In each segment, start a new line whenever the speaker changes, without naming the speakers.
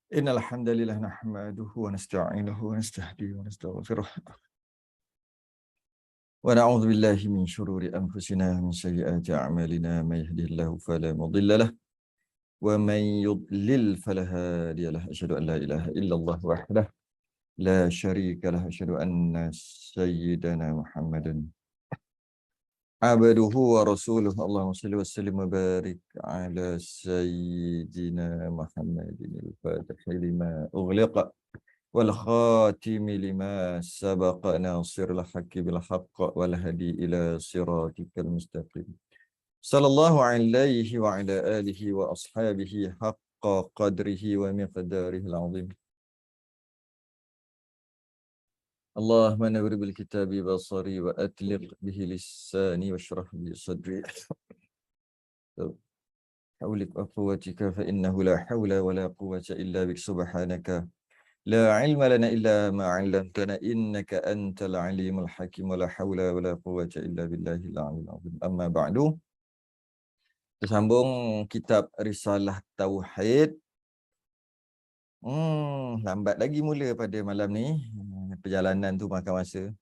Innal hamdalillah nahmaduhu wa nasta'inuhu wa nastahdihi wa nastaghfiruh. Wa na'udzu billahi min shururi anfusina wa min sayyiati a'malina may yahdihillahu fala mudilla lahu wa may yudlil fala hadiya lahu. Asyhadu an la ilaha illallah wahdahu la syarika lahu. Asyhadu anna sayyidana Muhammadan abduhu wa rasuluhu. Allahumma shalli wa sallim wa barik ala sayyidina Muhammadin al-fatih lima ughliqa wal khatimi lima sabaqa nasiril haqqi bil haqq wal hadi ila siratikal mustaqim. Sallallahu alaihi wa ala alihi wa ashabihi haqqa qadrihi wa miqdarihil azim. Allahumma nawwir bil kitabi basari wa atliq bihi lisani washrah bi sadri. Haulik wa quwwatika fa innahu la hawla wa la quwwata illa bik subhanaka la ilma lana illa ma 'allamtana innaka antal alimul hakim wa la haula wa la quwwata illa billahil aliyyil azim. Amma ba'du. Tersambung kitab Risalah Tauhid. Lambat lagi mula pada malam ni. Perjalanan tu makan masa.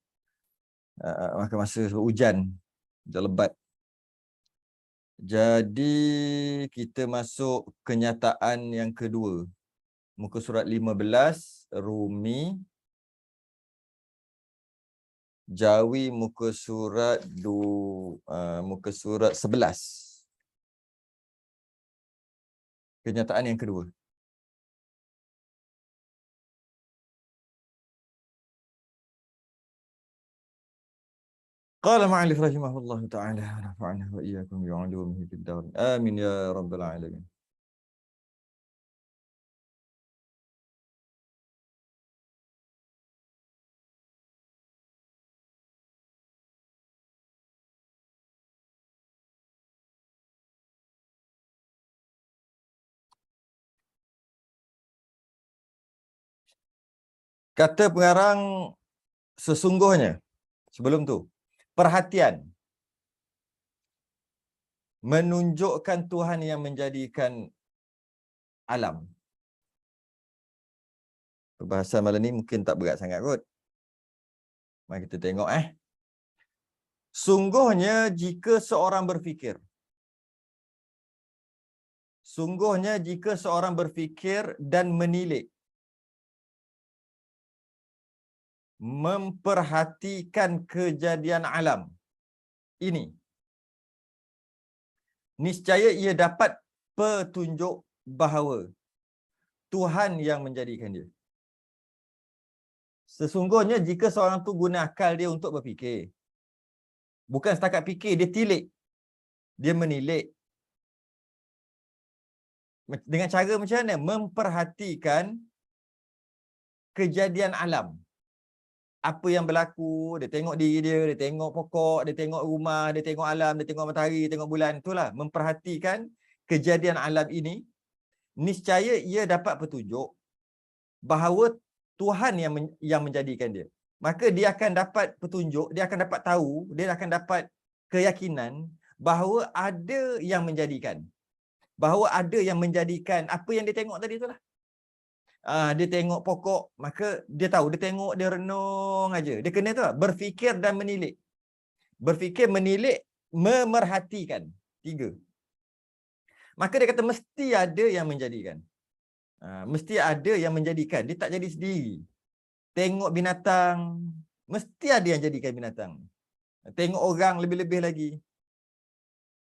Makan masa hujan. Hujan lebat. Jadi kita masuk kenyataan yang kedua. Muka surat 15, Rumi. Jawi muka surat 11. Kenyataan yang kedua. Qala ma'alif rahimahullah ta'ala wa nafa'ana wa iyyakum bi'ulumihi fid darin. Amin ya rabbal alamin. Kata pengarang sesungguhnya, sebelum tu, perhatian menunjukkan Tuhan yang menjadikan alam. Perbahasan malam ni mungkin tak berat sangat kot. Mari kita tengok Sungguhnya jika seorang berfikir. Sungguhnya jika seorang berfikir dan menilik, memperhatikan kejadian alam ini, niscaya ia dapat petunjuk bahawa Tuhan yang menjadikan dia. Sesungguhnya jika seorang tu guna akal dia untuk berfikir, bukan setakat fikir, dia tilik, dia menilik. Dengan cara macam mana? Memperhatikan kejadian alam. Apa yang berlaku, dia tengok diri dia, dia tengok pokok, dia tengok rumah, dia tengok alam, dia tengok matahari, dia tengok bulan. Itulah, memperhatikan kejadian alam ini, niscaya ia dapat petunjuk bahawa Tuhan yang menjadikan dia. Maka dia akan dapat petunjuk, dia akan dapat tahu, dia akan dapat keyakinan bahawa ada yang menjadikan. Bahawa ada yang menjadikan apa yang dia tengok tadi itulah. Dia tengok pokok, maka dia tahu, dia tengok, dia renung aja. Dia kena tu berfikir dan menilik. Berfikir, menilik, memerhatikan. 3. Maka dia kata mesti ada yang menjadikan. Mesti ada yang menjadikan. Dia tak jadi sendiri. Tengok binatang, mesti ada yang jadikan binatang. Tengok orang lebih-lebih lagi.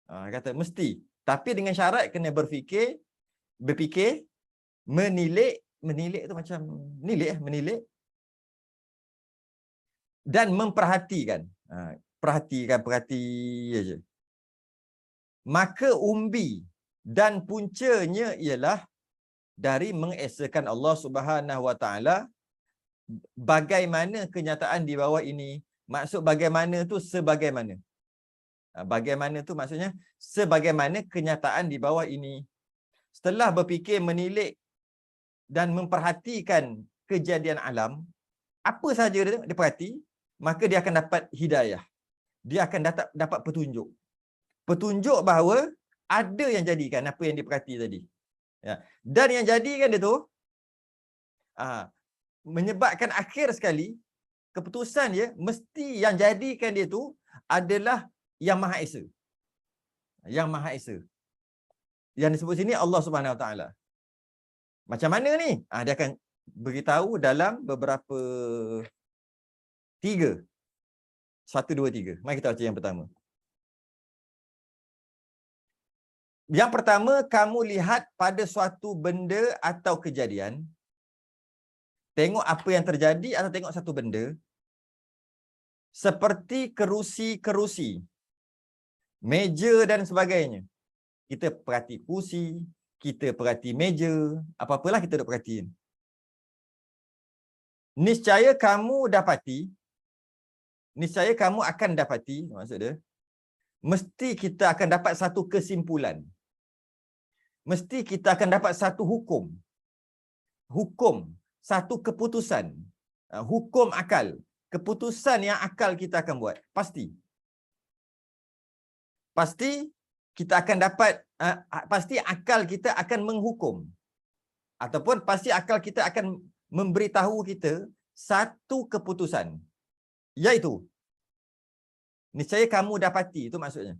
Kata mesti. Tapi dengan syarat kena berfikir, menilik. Menilik tu macam menilik dan memperhatikan. Perhati aja. Maka umbi dan puncanya ialah dari mengesakan Allah Subhanahu Wa Taala. Bagaimana kenyataan di bawah ini? Maksud bagaimana tu sebagaimana. Bagaimana tu maksudnya sebagaimana kenyataan di bawah ini. Setelah berfikir, menilik dan memperhatikan kejadian alam, apa saja dia perhati, maka dia akan dapat hidayah. Dia akan dapat petunjuk. Petunjuk bahawa ada yang jadikan apa yang diperhati tadi. Dan yang jadikan dia tu Menyebabkan akhir sekali keputusan dia mesti yang jadikan dia tu adalah Yang Maha Esa. Yang Maha Esa. Yang disebut sini Allah Subhanahu Wa Taala. Macam mana ni? Dia akan beritahu dalam beberapa 3. 1, 2, 3. Mari kita baca yang pertama. Yang pertama, kamu lihat pada suatu benda atau kejadian. Tengok apa yang terjadi atau tengok satu benda. Seperti kerusi-kerusi, meja dan sebagainya. Kita perhati kursi, kita perhati meja, apa-apalah kita duk perhatiin. Niscaya kamu akan dapati, maksud dia, mesti kita akan dapat satu kesimpulan. Mesti kita akan dapat satu hukum. Satu keputusan. Hukum akal. Keputusan yang akal kita akan buat. Pasti kita akan dapat, pasti akal kita akan menghukum. Ataupun pasti akal kita akan memberitahu kita satu keputusan. Iaitu, niscaya kamu dapati, itu maksudnya.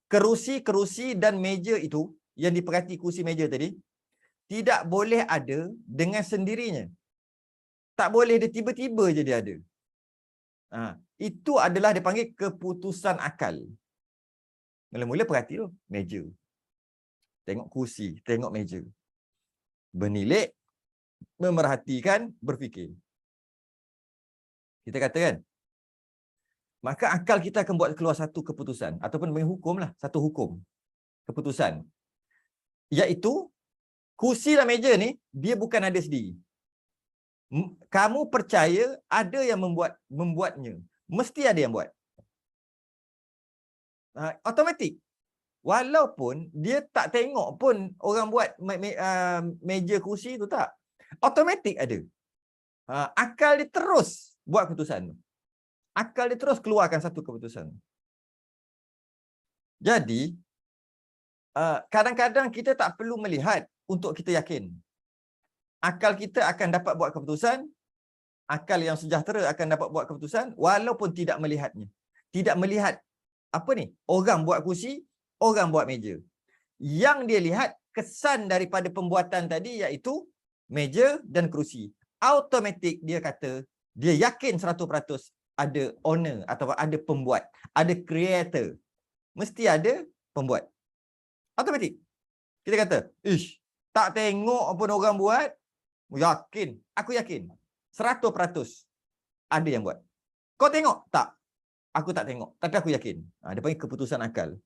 Kerusi-kerusi dan meja itu, yang diperhati kursi meja tadi, tidak boleh ada dengan sendirinya. Tak boleh dia tiba-tiba je dia ada. Itu adalah dipanggil keputusan akal. Mula-mula perhati tu, meja. Tengok kursi, tengok meja. Bernilik, memerhatikan, berfikir. Kita kata kan, maka akal kita akan buat keluar satu keputusan. Ataupun menghukum lah, satu hukum. Keputusan. Iaitu, kursi dan meja ni, dia bukan ada sendiri. Kamu percaya ada yang membuatnya. Mesti ada yang buat. Automatik. Walaupun dia tak tengok pun orang buat meja kursi tu tak. Automatik ada. Akal dia terus buat keputusan. Akal dia terus keluarkan satu keputusan. Jadi, kadang-kadang kita tak perlu melihat untuk kita yakin. Akal kita akan dapat buat keputusan, akal yang sejahtera akan dapat buat keputusan walaupun tidak melihatnya. Tidak melihat apa ni? Orang buat kursi, orang buat meja. Yang dia lihat kesan daripada pembuatan tadi iaitu meja dan kerusi. Automatik dia kata, dia yakin 100% ada owner atau ada pembuat, ada creator. Mesti ada pembuat. Automatik. Kita kata, tak tengok pun orang buat, yakin, aku yakin 100% ada yang buat. Kau tengok? Tak. Aku tak tengok, tapi aku yakin. Dia panggil keputusan akal.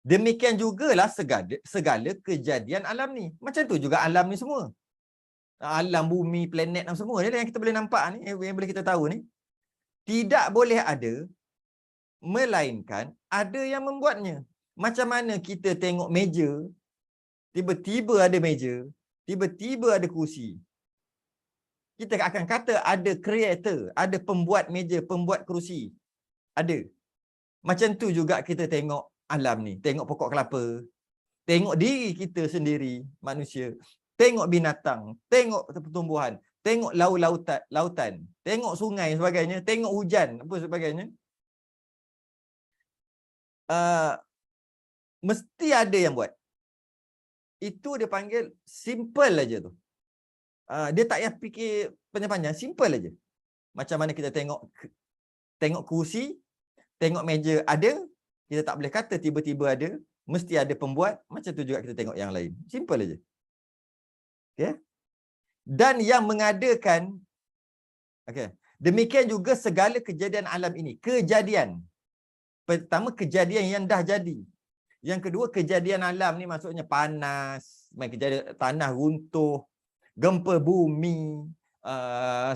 Demikian jugalah segala kejadian alam ni. Macam tu juga alam ni semua. Alam, bumi, planet dan semua ni yang kita boleh nampak ni, yang boleh kita tahu ni. Tidak boleh ada, melainkan ada yang membuatnya. Macam mana kita tengok meja, tiba-tiba ada meja, tiba-tiba ada kursi. Kita akan kata ada creator, ada pembuat meja, pembuat kerusi. Ada. Macam tu juga kita tengok alam ni. Tengok pokok kelapa. Tengok diri kita sendiri, manusia. Tengok binatang. Tengok pertumbuhan. Tengok lautan. Tengok sungai sebagainya. Tengok hujan, apa sebagainya. Mesti ada yang buat. Itu dia panggil simple aja tu. Dia tak payah fikir panjang-panjang, simple aja. Macam mana kita tengok kursi, tengok meja ada, kita tak boleh kata tiba-tiba ada, mesti ada pembuat. Macam tu juga kita tengok yang lain. Simple aja. Okay? Dan yang mengadakan, okay, demikian juga segala kejadian alam ini. Kejadian. Pertama, kejadian yang dah jadi. Yang kedua, kejadian alam ni maksudnya panas, kejadian tanah runtuh, gempa bumi,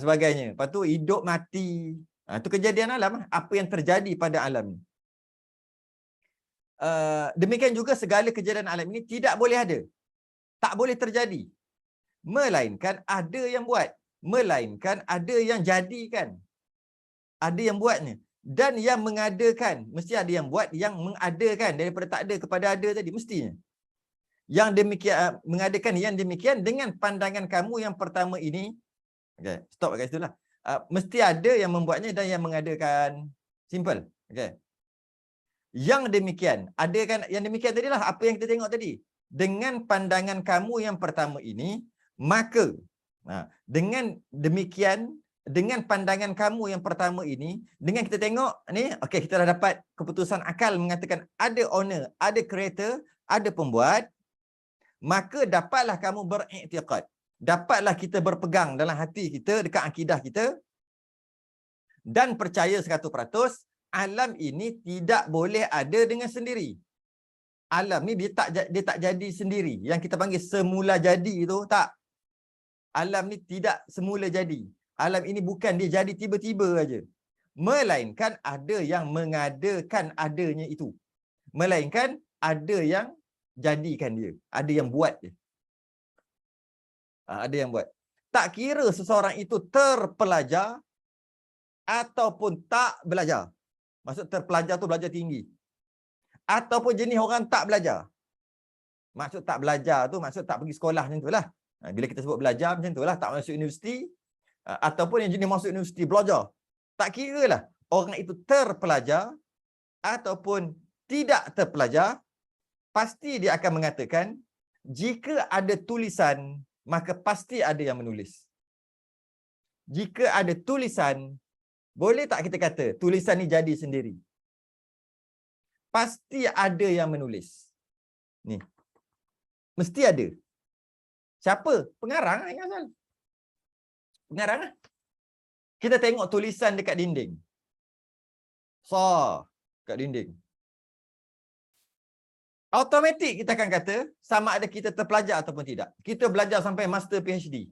sebagainya. Lepas tu hidup mati. Itu kejadian alam. Apa yang terjadi pada alam ni. Demikian juga segala kejadian alam ini tidak boleh ada. Tak boleh terjadi. Melainkan ada yang buat. Melainkan ada yang jadikan. Ada yang buatnya. Dan yang mengadakan. Mesti ada yang buat, yang mengadakan. Daripada tak ada kepada ada tadi. Mestinya. Yang demikian, mengadakan yang demikian dengan pandangan kamu yang pertama ini. Okay, stop kat situ lah. Mesti ada yang membuatnya dan yang mengadakan. Simple. Okay. Yang demikian, ada kan yang demikian tadilah apa yang kita tengok tadi. Dengan pandangan kamu yang pertama ini, maka dengan demikian, dengan pandangan kamu yang pertama ini, dengan kita tengok ni, okey, kita dah dapat keputusan akal mengatakan ada owner, ada creator, ada pembuat, maka dapatlah kamu beriktikad. Dapatlah kita berpegang dalam hati kita, dekat akidah kita dan percaya 100% alam ini tidak boleh ada dengan sendiri. Alam ni dia tak jadi sendiri. Yang kita panggil semula jadi tu, tak. Alam ni tidak semula jadi. Alam ini bukan dia jadi tiba-tiba aja. Melainkan ada yang mengadakan adanya itu. Melainkan ada yang jadikan dia. Ada yang buat dia. Ada yang buat. Tak kira seseorang itu terpelajar ataupun tak belajar. Maksud terpelajar tu belajar tinggi. Ataupun jenis orang tak belajar. Maksud tak belajar tu, maksud tak pergi sekolah macam tu lah. Bila kita sebut belajar macam tu lah, tak masuk universiti. Ataupun yang jenis masuk universiti, belajar. Tak kira lah orang itu terpelajar ataupun tidak terpelajar, pasti dia akan mengatakan, jika ada tulisan, maka pasti ada yang menulis. Jika ada tulisan, boleh tak kita kata tulisan ni jadi sendiri? Pasti ada yang menulis. Ni. Mesti ada. Siapa? Pengarang yang asal. Pengarang lah. Kita tengok tulisan dekat dinding. Kat dinding. Automatik kita akan kata sama ada kita terpelajar ataupun tidak. Kita belajar sampai master PhD.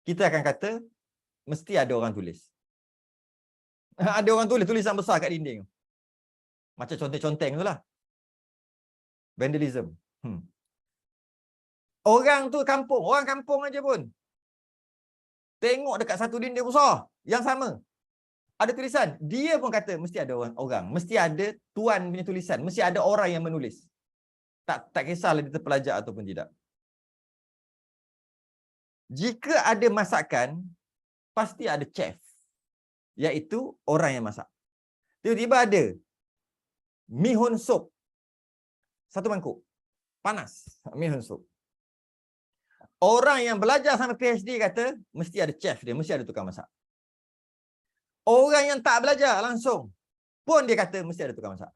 Kita akan kata mesti ada orang tulis. Ada orang tulis tulisan besar kat dinding. Macam conteng-conteng tu lah. Vandalism. Orang tu kampung. Orang kampung aja pun. Tengok dekat satu dinding besar. Yang sama. Ada tulisan. Dia pun kata mesti ada orang. Mesti ada tuan punya tulisan. Mesti ada orang yang menulis. Tak kisahlah dia terpelajar ataupun tidak. Jika ada masakan, pasti ada chef. Iaitu orang yang masak. Tiba-tiba ada mihun sup. Satu mangkuk. Panas. Mihun sup. Orang yang belajar sampai PhD kata, mesti ada chef dia, mesti ada tukang masak. Orang yang tak belajar langsung, pun dia kata, mesti ada tukang masak.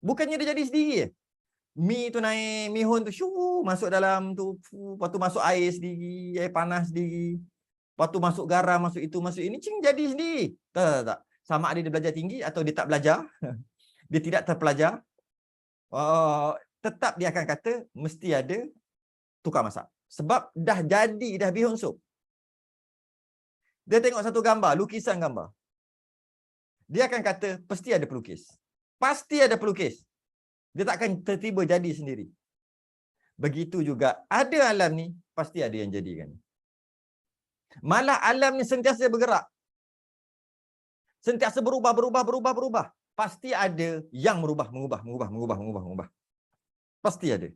Bukannya dia jadi sendiri. Mi tu naik, mihun tu, masuk dalam tu, lepas tu masuk air sendiri, air panas sendiri. Lepas tu masuk garam, masuk itu, masuk ini, jadi sendiri. Tak. Sama ada dia belajar tinggi atau dia tak belajar. Dia tidak terpelajar. Tetap dia akan kata, mesti ada tukang masak. Sebab dah jadi, dah bihun sup. Dia tengok satu gambar, lukisan gambar. Dia akan kata, pasti ada pelukis. Pasti ada pelukis. Dia takkan tertiba jadi sendiri. Begitu juga, ada alam ni, pasti ada yang jadikan. Malah alam ni sentiasa bergerak. Sentiasa berubah. Pasti ada yang mengubah. Pasti ada.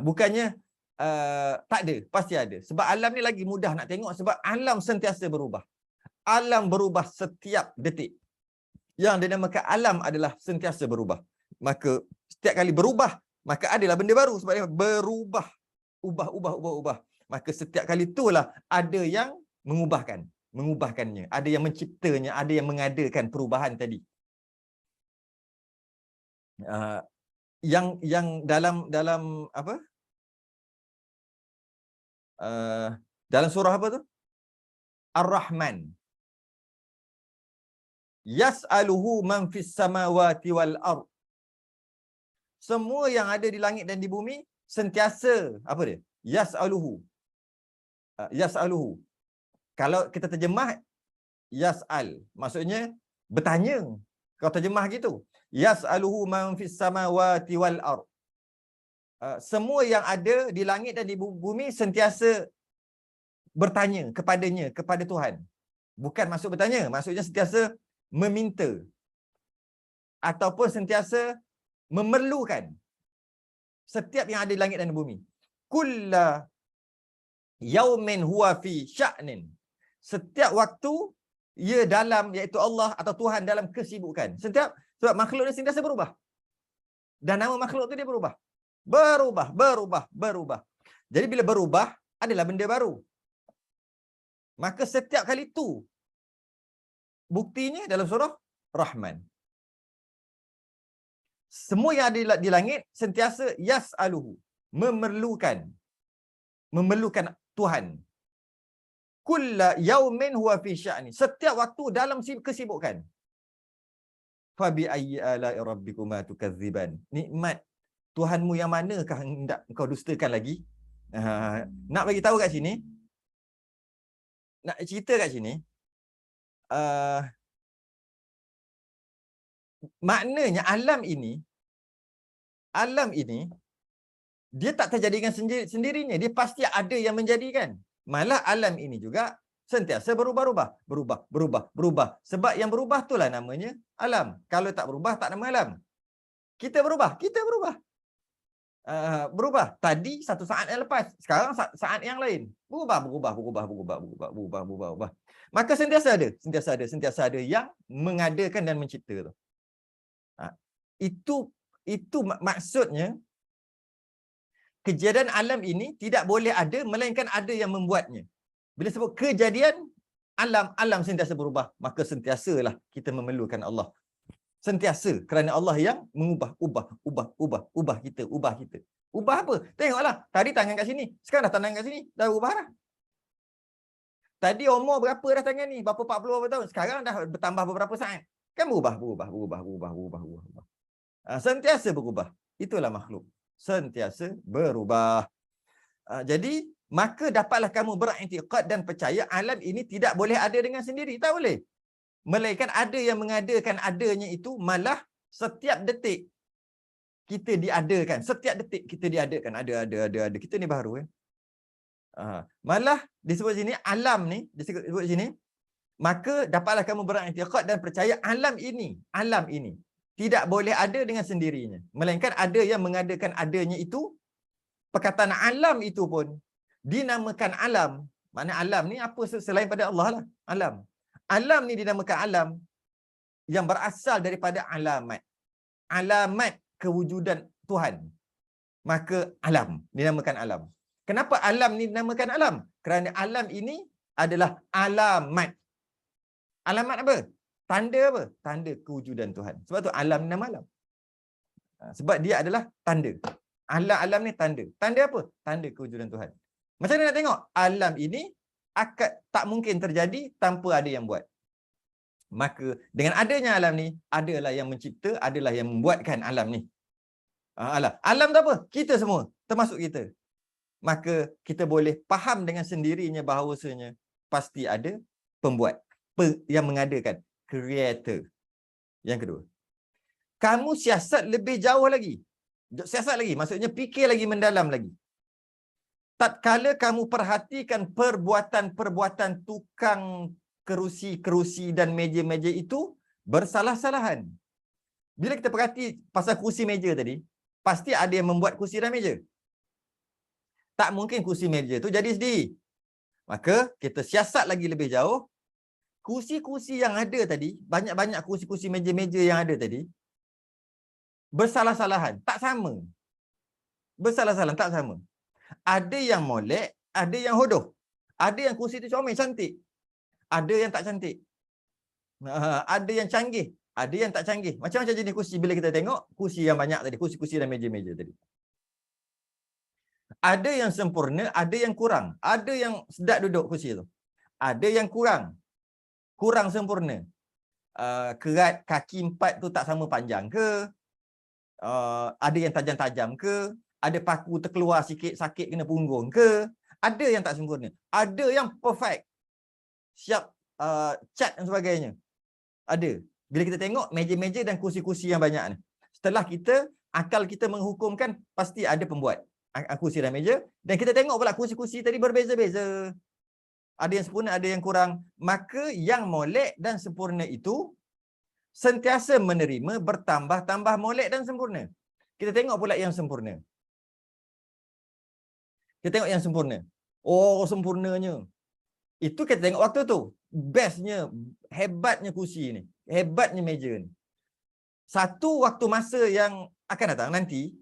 Bukannya tak ada, pasti ada. Sebab alam ni lagi mudah nak tengok sebab alam sentiasa berubah. Alam berubah setiap detik. Yang dinamakan alam adalah sentiasa berubah. Maka setiap kali berubah, maka adalah benda baru sebab dia berubah. Ubah. Maka setiap kali itulah ada yang mengubahkannya, ada yang menciptanya, ada yang mengadakan perubahan tadi. Yang dalam apa? Dalam surah apa tu? Ar-Rahman. Yas'aluhu man fis samawati wal ard. Semua yang ada di langit dan di bumi sentiasa apa dia? Yas'aluhu. Yas'aluhu. Kalau kita terjemah yas'al, maksudnya bertanya. Kalau terjemah gitu. Yas'aluhu man fis samawati wal ard. Semua yang ada di langit dan di bumi sentiasa bertanya kepadanya, kepada Tuhan. Bukan maksud bertanya, maksudnya sentiasa meminta. Ataupun sentiasa memerlukan. Setiap yang ada di langit dan bumi. Kulla yaumin huwa fi sya'nin. Setiap waktu ia dalam, iaitu Allah atau Tuhan dalam kesibukan. Setiap, sebab makhluk ni sentiasa berubah. Dan nama makhluk tu dia berubah. Berubah. Jadi bila berubah, adalah benda baru. Maka setiap kali itu, buktinya dalam surah Rahman. Semua yang ada di langit sentiasa yas'aluhu, memerlukan Tuhan. Kulla yaumin huwa fi sya'ni. Setiap waktu dalam kesibukan. Fa bi ayyi ala'i rabbikuma tukadziban. Nikmat Tuhanmu yang manakah hendak engkau dustakan lagi? Nak bagi tahu kat sini, nak cerita kat sini, maknanya alam ini dia tak terjadi dengan sendirinya, dia pasti ada yang menjadikan. Malah alam ini juga sentiasa berubah. Sebab yang berubah itulah namanya alam. Kalau tak berubah, tak nama alam. Kita berubah. Berubah. Tadi satu saat yang lepas, sekarang saat yang lain. Berubah. Maka sentiasa ada yang mengadakan dan mencipta tu. Itu maksudnya kejadian alam ini tidak boleh ada melainkan ada yang membuatnya. Bila sebut kejadian alam sentiasa berubah, maka sentiasalah kita memerlukan Allah. Sentiasa, kerana Allah yang ubah kita. Ubah apa? Tengoklah, tadi tangan kat sini, sekarang dah tangan kat sini, dah ubah dah. Tadi umur berapa dah tangan ni? Berapa 40 berapa tahun? Sekarang dah bertambah beberapa saat. Kan berubah. Sentiasa berubah. Itulah makhluk. Sentiasa berubah. Jadi, maka dapatlah kamu beriktikad dan percaya alam ini tidak boleh ada dengan sendiri. Tak boleh. Melainkan ada yang mengadakan adanya itu, malah setiap detik kita diadakan. Setiap detik kita diadakan. Ada. Kita ni baru kan. Malah disebut sini, alam ni, disebut sini, maka dapatlah kamu beriktikad dan percaya alam ini tidak boleh ada dengan sendirinya. Melainkan ada yang mengadakan adanya itu. Perkataan alam itu pun dinamakan alam. Maknanya alam ni apa selain pada Allah lah. Alam ni dinamakan alam yang berasal daripada alamat. Alamat kewujudan Tuhan. Maka alam dinamakan alam. Kenapa alam ni dinamakan alam? Kerana alam ini adalah alamat. Alamat apa? Tanda apa? Tanda kewujudan Tuhan. Sebab tu alam nama alam. Sebab dia adalah tanda. Alam ni tanda. Tanda apa? Tanda kewujudan Tuhan. Macam mana nak tengok? Alam ini tak mungkin terjadi tanpa ada yang buat. Maka dengan adanya alam ni, adalah yang mencipta, adalah yang membuatkan alam ni. Alam tu apa? Kita semua, termasuk kita. Maka kita boleh faham dengan sendirinya bahawasanya pasti ada pembuat, yang mengadakan, creator. Yang kedua, kamu siasat lebih jauh lagi. Siasat lagi, maksudnya fikir lagi mendalam lagi. Tatkala kamu perhatikan perbuatan-perbuatan tukang kerusi-kerusi dan meja-meja itu bersalah-salahan. Bila kita perhati pasal kursi meja tadi, pasti ada yang membuat kursi dan meja. Tak mungkin kursi meja tu jadi sendiri. Maka kita siasat lagi lebih jauh. Kursi-kursi yang ada tadi, banyak-banyak kursi-kursi meja-meja yang ada tadi, bersalah-salahan. Tak sama. Bersalah-salahan, tak sama. Ada yang molek, ada yang hodoh. Ada yang kursi tu comel, cantik. Ada yang tak cantik. Ada yang canggih, ada yang tak canggih. Macam-macam jenis kursi bila kita tengok kursi yang banyak tadi, kursi-kursi dan meja-meja tadi. Ada yang sempurna, ada yang kurang. Ada yang sedap duduk kursi tu. Ada yang kurang sempurna. Kerat kaki 4 tu tak sama panjang ke? Ada yang tajam-tajam ke? Ada paku terkeluar sikit, sakit kena punggung ke? Ada yang tak sempurna. Ada yang perfect. Siap cat dan sebagainya. Ada. Bila kita tengok meja-meja dan kursi-kursi yang banyak ni, setelah akal kita menghukumkan pasti ada pembuat kursi dan meja, dan kita tengok pula kursi-kursi tadi berbeza-beza. Ada yang sempurna, ada yang kurang. Maka yang molek dan sempurna itu sentiasa menerima bertambah-tambah molek dan sempurna. Kita tengok pula yang sempurna. Kita tengok yang sempurna. Oh, sempurnanya. Itu kita tengok waktu tu. Bestnya, hebatnya kursi ni. Hebatnya meja ni. Satu waktu masa yang akan datang nanti,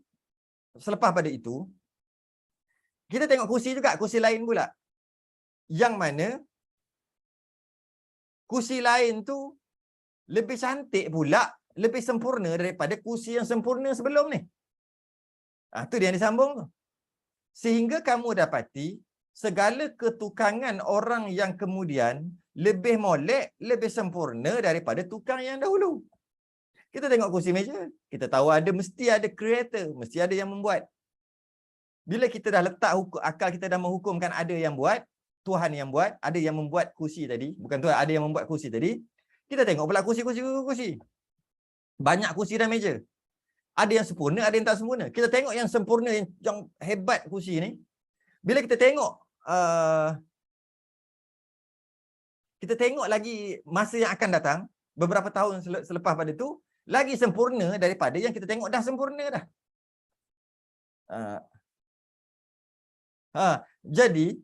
selepas pada itu, kita tengok kursi juga, kursi lain pula. Yang mana, kursi lain tu lebih cantik pula, lebih sempurna daripada kursi yang sempurna sebelum ni. Itu dia yang disambung tu. Sehingga kamu dapati, segala ketukangan orang yang kemudian lebih molek, lebih sempurna daripada tukang yang dahulu. Kita tengok kursi meja, kita tahu mesti ada creator, mesti ada yang membuat. Bila kita dah letak akal kita dah menghukumkan ada yang buat, Tuhan yang buat, ada yang membuat kursi tadi, bukan Tuhan, ada yang membuat kursi tadi. Kita tengok pula kursi. Banyak kursi dan meja. Ada yang sempurna, ada yang tak sempurna. Kita tengok yang sempurna, yang hebat kursi ni. Bila kita tengok, kita tengok lagi masa yang akan datang, beberapa tahun selepas pada tu, lagi sempurna daripada yang kita tengok dah sempurna dah. Jadi,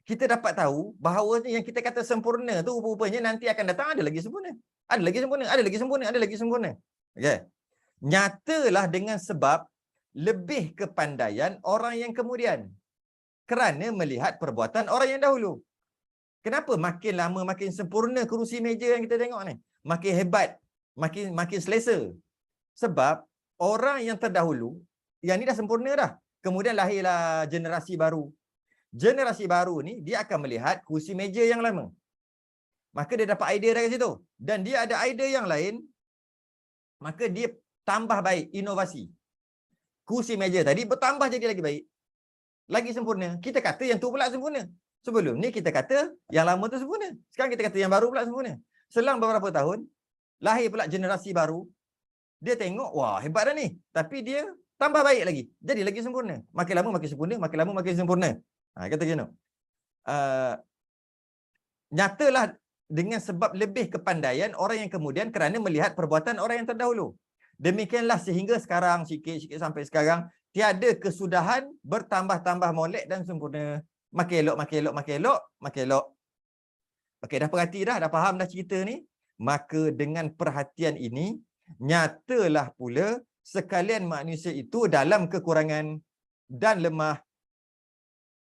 kita dapat tahu bahawa yang kita kata sempurna tu rupanya nanti akan datang ada lagi sempurna. Ada lagi sempurna, ada lagi sempurna, ada lagi sempurna. Okay. Nyatalah dengan sebab lebih kepandaian orang yang kemudian kerana melihat perbuatan orang yang dahulu. Kenapa makin lama makin sempurna kerusi meja yang kita tengok ni? Makin hebat, makin selesa. Sebab orang yang terdahulu, yang ni dah sempurna dah. Kemudian lahirlah generasi baru. Generasi baru ni dia akan melihat kursi meja yang lama. Maka dia dapat idea dari situ. Dan dia ada idea yang lain, maka dia tambah baik, inovasi. Kursi meja tadi bertambah jadi lagi baik. Lagi sempurna. Kita kata yang tu pula sempurna. Sebelum ni kita kata yang lama tu sempurna. Sekarang kita kata yang baru pula sempurna. Selang beberapa tahun, lahir pula generasi baru. Dia tengok, wah hebat dah ni. Tapi dia tambah baik lagi. Jadi lagi sempurna. Makin lama makin sempurna, makin lama makin sempurna. Kata gini. Nyatalah dengan sebab lebih kepandaian orang yang kemudian kerana melihat perbuatan orang yang terdahulu. Demikianlah sehingga sekarang, sikit-sikit sampai sekarang, tiada kesudahan bertambah-tambah molek dan sempurna. Makin elok, makin elok, makin elok, makin elok. Okey, dah perhati dah, dah faham dah cerita ni. Maka dengan perhatian ini, nyatalah pula sekalian manusia itu dalam kekurangan dan lemah.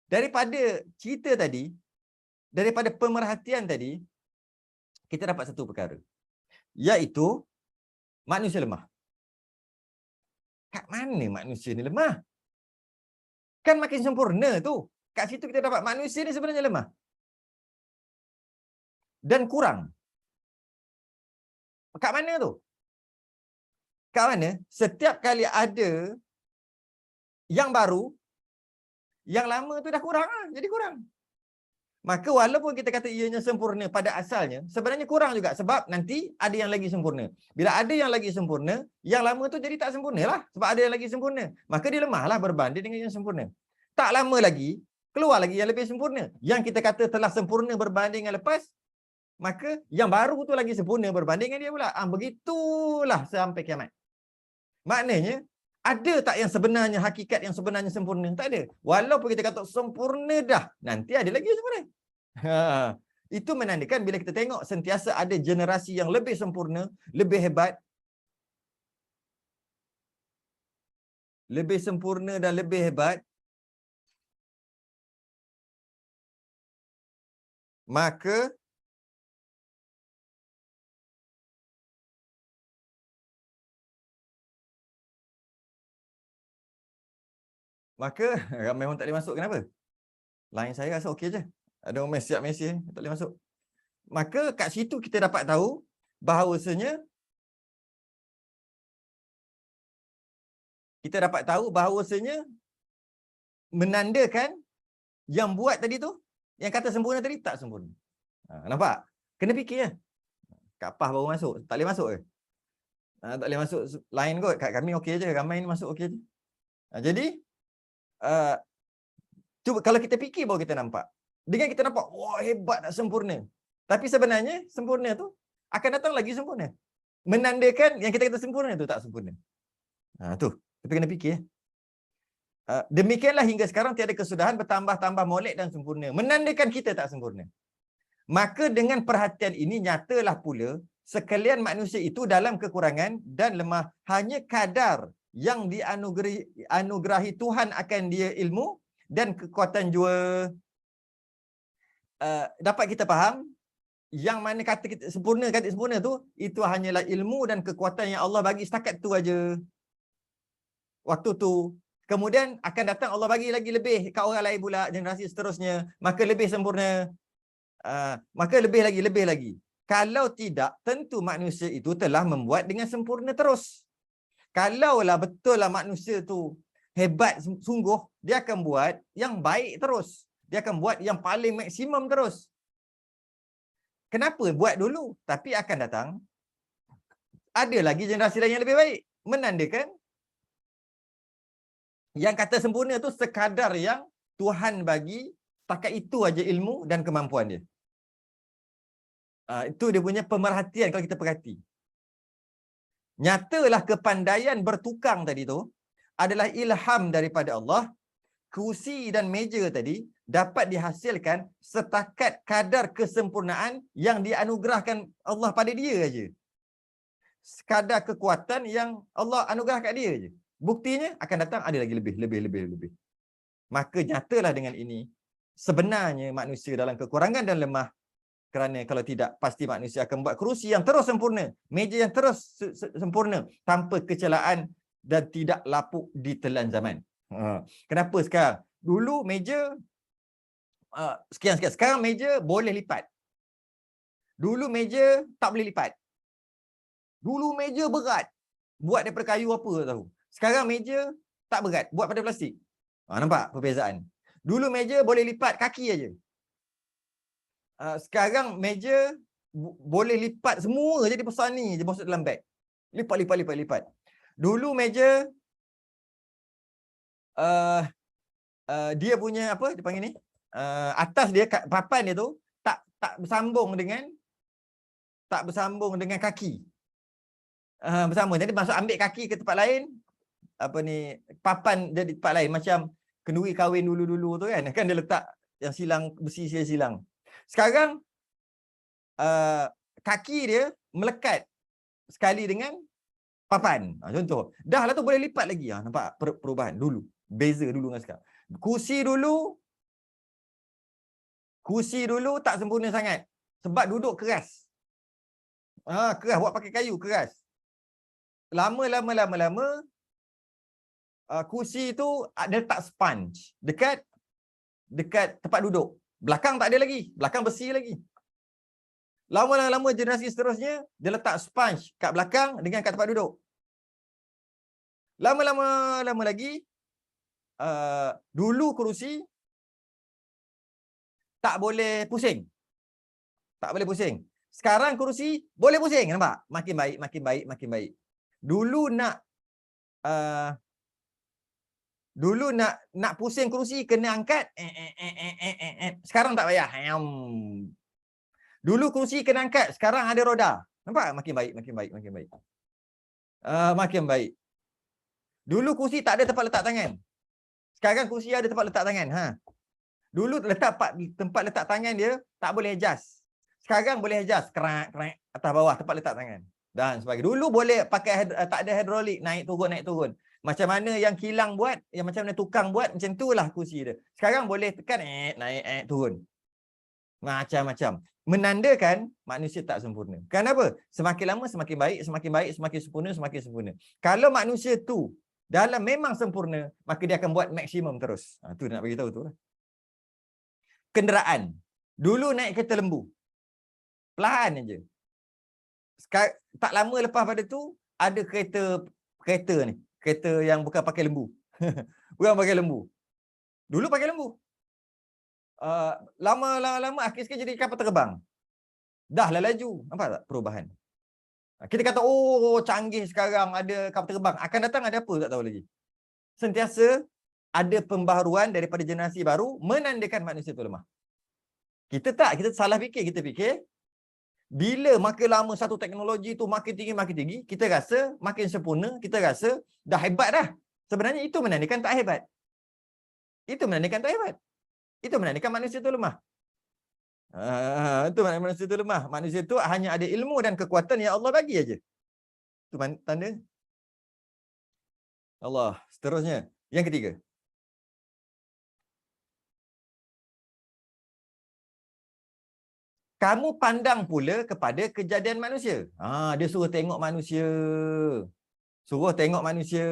Daripada cerita tadi, daripada pemerhatian tadi, kita dapat satu perkara. Iaitu, manusia lemah. Kat mana manusia ni lemah? Kan makin sempurna tu. Kat situ kita dapat manusia ni sebenarnya lemah. Dan kurang. Kat mana tu? Kat mana? Setiap kali ada yang baru, yang lama tu dah kurang lah. Jadi kurang. Maka walaupun kita kata ianya sempurna pada asalnya, sebenarnya kurang juga. Sebab nanti ada yang lagi sempurna. Bila ada yang lagi sempurna, yang lama tu jadi tak sempurna lah. Sebab ada yang lagi sempurna. Maka dia lemah lah berbanding dengan yang sempurna. Tak lama lagi, keluar lagi yang lebih sempurna. Yang kita kata telah sempurna berbanding dengan lepas, maka yang baru tu lagi sempurna berbanding dengan dia pula. Begitulah sampai kiamat. Maknanya, ada tak yang sebenarnya, hakikat yang sebenarnya sempurna? Tak ada. Walaupun kita kata sempurna dah, nanti ada lagi yang sempurna. Itu menandakan bila kita tengok sentiasa ada generasi yang lebih sempurna, lebih hebat, lebih sempurna dan lebih hebat, maka ramai orang tak boleh masuk. Kenapa? Line saya rasa okey je. Ada orang siap mesej, tak boleh masuk. Maka kat situ kita dapat tahu bahawasanya menandakan yang buat tadi tu, yang kata sempurna tadi tak sempurna. Nampak? Kena fikir ya. Kak Pah baru masuk, tak boleh masuk ke? Tak boleh masuk line kot. Kat kami okey je, ramai ni masuk okey je. Jadi cuba kalau kita fikir baru kita nampak. Dengan kita nampak, wah hebat tak sempurna. Tapi sebenarnya sempurna tu akan datang lagi sempurna. Menandakan yang kita kata sempurna tu tak sempurna. Tu, kita kena fikir. Demikianlah hingga sekarang tiada kesudahan, bertambah-tambah molek dan sempurna. Menandakan kita tak sempurna. Maka dengan perhatian ini nyatalah pula sekalian manusia itu dalam kekurangan dan lemah. Hanya kadar yang dianugerahi Tuhan akan dia ilmu dan kekuatan jua. Dapat kita faham yang mana kata kita sempurna, kata sempurna tu itu hanyalah ilmu dan kekuatan yang Allah bagi setakat tu aja. Waktu tu. Kemudian akan datang Allah bagi lagi lebih kat orang lain pula, generasi seterusnya, maka lebih sempurna. Maka lebih lagi. Kalau tidak, tentu manusia itu telah membuat dengan sempurna terus. Kalaulah betul lah manusia tu hebat sungguh, dia akan buat yang baik terus. Dia akan buat yang paling maksimum terus. Kenapa buat dulu? Tapi akan datang ada lagi generasi lain yang lebih baik. Menandakan yang kata sempurna tu sekadar yang Tuhan bagi, takat itu aja ilmu dan kemampuan dia. Itu dia punya pemerhatian kalau kita perhati. Nyatalah kepandaian bertukang tadi tu adalah ilham daripada Allah. Kursi dan meja tadi dapat dihasilkan setakat kadar kesempurnaan yang dianugerahkan Allah pada dia aja. Sekadar kekuatan yang Allah anugerah kat dia aja. Buktinya akan datang ada lagi lebih. Maka nyatalah dengan ini sebenarnya manusia dalam kekurangan dan lemah, kerana kalau tidak pasti manusia akan buat kerusi yang terus sempurna, meja yang terus sempurna tanpa kecelaan dan tidak lapuk ditelan zaman. Kenapa sekarang? Dulu meja sekian. Sekarang meja boleh lipat. Dulu meja tak boleh lipat. Dulu meja berat. Buat daripada kayu apa tak tahu. Sekarang meja tak berat, buat pada plastik. Nampak perbezaan? Dulu meja boleh lipat kaki aja. Sekarang meja boleh lipat semua jadi besar ni je, masuk dalam beg. Lipat. Dulu meja dia punya apa dia panggil ni? Atas dia, papan dia tu tak bersambung dengan kaki. Bersama. Jadi masuk ambil kaki ke tempat lain, apa ni, papan jadi tempat lain, macam kenduri kahwin dulu-dulu tu kan dia letak yang silang besi silang. Sekarang kaki dia melekat sekali dengan papan. Contoh. Dah lah tu boleh lipat lagi. Nampak perubahan dulu. Beza dulu dengan sekarang. Kursi dulu tak sempurna sangat. Sebab duduk keras. Keras. Buat pakai kayu, keras. Lama, kursi tu ada letak sponge dekat tempat duduk. Belakang tak ada lagi. Belakang besi lagi. Lama generasi seterusnya, dia letak sponge kat belakang dengan kat tempat duduk. Lama lagi, dulu kerusi tak boleh pusing. Sekarang kerusi boleh pusing. Nampak? Makin baik. Dulu nak pusing kerusi kena angkat. Sekarang tak payah. Dulu kerusi kena angkat, sekarang ada roda. Nampak? Makin baik. Dulu kerusi tak ada tempat letak tangan. Sekarang kerusi ada tempat letak tangan. Dulu tempat letak tangan dia tak boleh adjust. Sekarang boleh adjust. Kerak atas bawah tempat letak tangan. Dan sebagainya. Dulu boleh pakai tak ada hidrolik, naik turun. Macam mana yang kilang buat, yang macam mana tukang buat, macam itulah kursi dia. Sekarang boleh tekan naik turun. Macam-macam. Menandakan manusia tak sempurna. Kenapa? Semakin lama semakin baik, semakin sempurna. Kalau manusia tu dalam memang sempurna, maka dia akan buat maksimum terus. Tu nak bagi tahu tu lah. Kenderaan. Dulu naik kereta lembu. Perlahan aja. Tak lama lepas pada tu ada kereta ni. Kereta yang bukan pakai lembu. Dulu pakai lembu. Lama akhir sekali jadi kapal terbang. Dah lah laju. Nampak tak perubahan? Kita kata, canggih sekarang ada kapal terbang. Akan datang ada apa? Tak tahu lagi. Sentiasa ada pembaharuan daripada generasi baru menandakan manusia itu lemah. Kita salah fikir. Kita fikir, bila makin lama satu teknologi tu makin tinggi, kita rasa makin sempurna, kita rasa dah hebat dah. Sebenarnya itu menandakan tak hebat. Itu menandakan tak hebat. Itu menandakan manusia itu lemah. Itu maknanya manusia itu lemah. Manusia itu hanya ada ilmu dan kekuatan yang Allah bagi aja. Itu tanda Allah. Seterusnya, yang ketiga. Kamu pandang pula kepada kejadian manusia. Dia suruh tengok manusia. Suruh tengok manusia.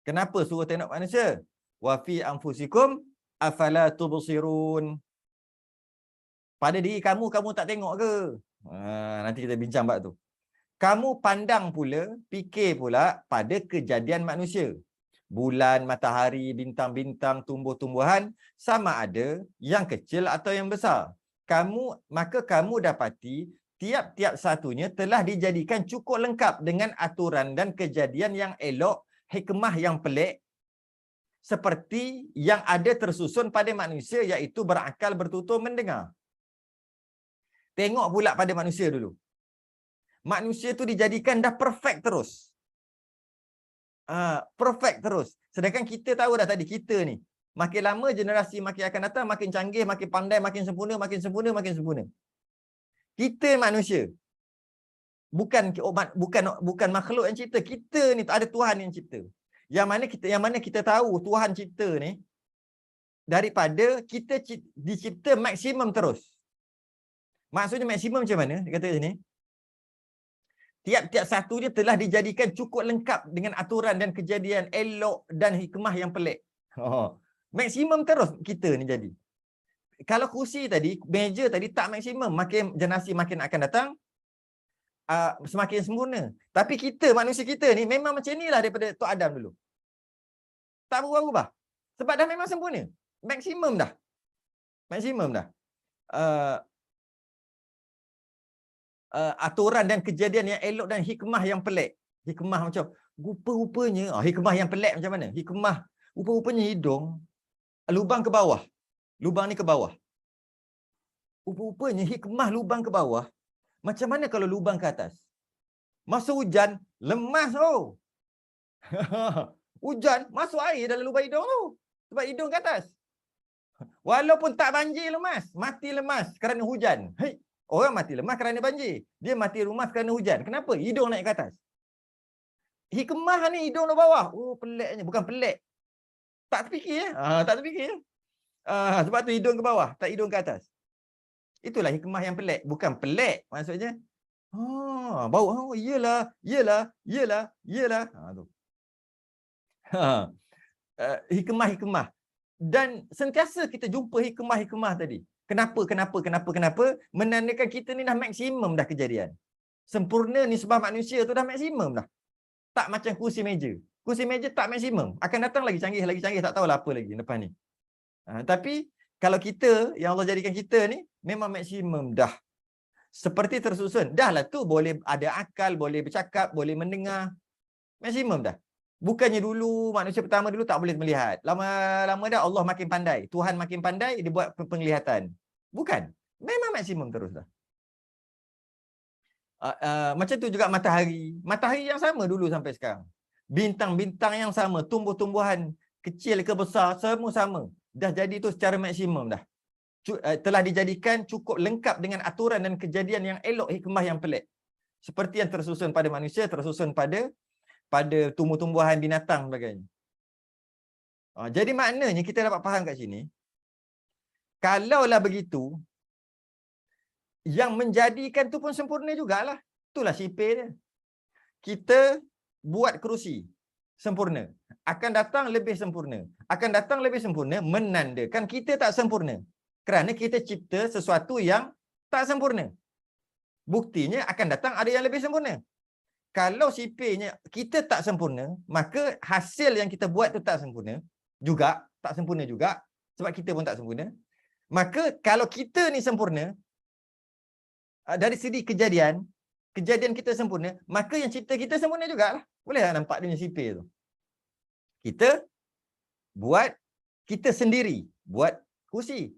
Kenapa suruh tengok manusia? Wa fi anfusikum afala tubsirun. Pada diri kamu, kamu tak tengok ke? Nanti kita bincang bab tu. Kamu pandang pula, fikir pula pada kejadian manusia. Bulan, matahari, bintang-bintang, tumbuh-tumbuhan, sama ada yang kecil atau yang besar. Maka kamu dapati tiap-tiap satunya telah dijadikan cukup lengkap dengan aturan dan kejadian yang elok, hikmah yang pelik, seperti yang ada tersusun pada manusia, iaitu berakal, bertutur, mendengar. Tengok pula pada manusia dulu. Manusia tu dijadikan dah perfect terus. Perfect terus. Sedangkan kita tahu dah tadi, kita ni makin lama generasi makin akan datang, makin canggih, makin pandai, makin sempurna, makin sempurna, makin sempurna. Kita manusia bukan makhluk yang cipta. Kita ni tak ada Tuhan yang cipta. Yang mana kita tahu Tuhan cipta ni daripada kita dicipta maksimum terus. Maksudnya maksimum macam mana? Dia kata sini, tiap-tiap satu dia telah dijadikan cukup lengkap dengan aturan dan kejadian elok dan hikmah yang pelik. Maksimum terus kita ni jadi. Kalau kursi tadi, meja tadi tak maksimum, makin generasi makin akan datang, semakin sempurna. Tapi kita, manusia kita ni memang macam inilah daripada Tok Adam dulu. Tak berubah-ubah. Sebab dah memang sempurna. Maksimum dah. Maksimum dah. Aturan dan kejadian yang elok dan hikmah yang pelik. Hikmah macam rupa-rupanya, hikmah yang pelik macam mana? Hikmah rupa-rupanya hidung lubang ke bawah. Lubang ni ke bawah. Rupa-rupanya hikmah lubang ke bawah. Macam mana kalau lubang ke atas? Masa hujan lemas tu. Hujan masuk air dalam lubang hidung tu. Sebab hidung ke atas. Walaupun tak banjir lemas, mati lemas kerana hujan. Hei, orang mati lemas kerana banjir. Dia mati lemas kerana hujan. Kenapa? Hidung naik ke atas. Hikmah ni hidung di bawah. Peliknya. Bukan pelik. Tak terfikir. Tak terfikir. Sebab tu hidung ke bawah, tak hidung ke atas. Itulah hikmah yang pelik. Bukan pelik maksudnya. Bau. Iyalah. Tu. Hikmah-hikmah. Dan sentiasa kita jumpa hikmah-hikmah tadi. Kenapa? Menandakan kita ni dah maksimum dah kejadian. Sempurna ni sebab manusia tu dah maksimum dah. Tak macam kursi meja. Kursi meja tak maksimum. Akan datang lagi canggih, tak tahulah apa lagi lepas ni. Tapi kalau kita, yang Allah jadikan kita ni, memang maksimum dah. Seperti tersusun. Dah lah tu boleh ada akal, boleh bercakap, boleh mendengar. Maksimum dah. Bukannya dulu, manusia pertama dulu tak boleh melihat. Lama-lama dah Allah makin pandai. Tuhan makin pandai, dia buat penglihatan. Bukan. Memang maksimum terus dah. Macam tu juga matahari. Matahari yang sama dulu sampai sekarang. Bintang-bintang yang sama. Tumbuh-tumbuhan kecil ke besar, semua sama. Dah jadi tu secara maksimum dah. Telah dijadikan cukup lengkap dengan aturan dan kejadian yang elok, hikmah yang pelik. Seperti yang tersusun pada manusia, tersusun pada tumbuh-tumbuhan, binatang sebagainya. Jadi maknanya kita dapat faham kat sini, kalaulah begitu, yang menjadikan tu pun sempurna jugalah. Itulah sipir dia. Kita buat kerusi sempurna. Akan datang lebih sempurna. Akan datang lebih sempurna menandakan kita tak sempurna. Kerana kita cipta sesuatu yang tak sempurna. Buktinya akan datang ada yang lebih sempurna. Kalau sipirnya kita tak sempurna, maka hasil yang kita buat tu tak sempurna juga. Tak sempurna juga. Sebab kita pun tak sempurna. Maka kalau kita ni sempurna, dari segi kejadian kita sempurna, maka yang cipta kita sempurna jugalah. Boleh tak nampak dia punya sipir tu? Kita buat, kita sendiri buat kursi.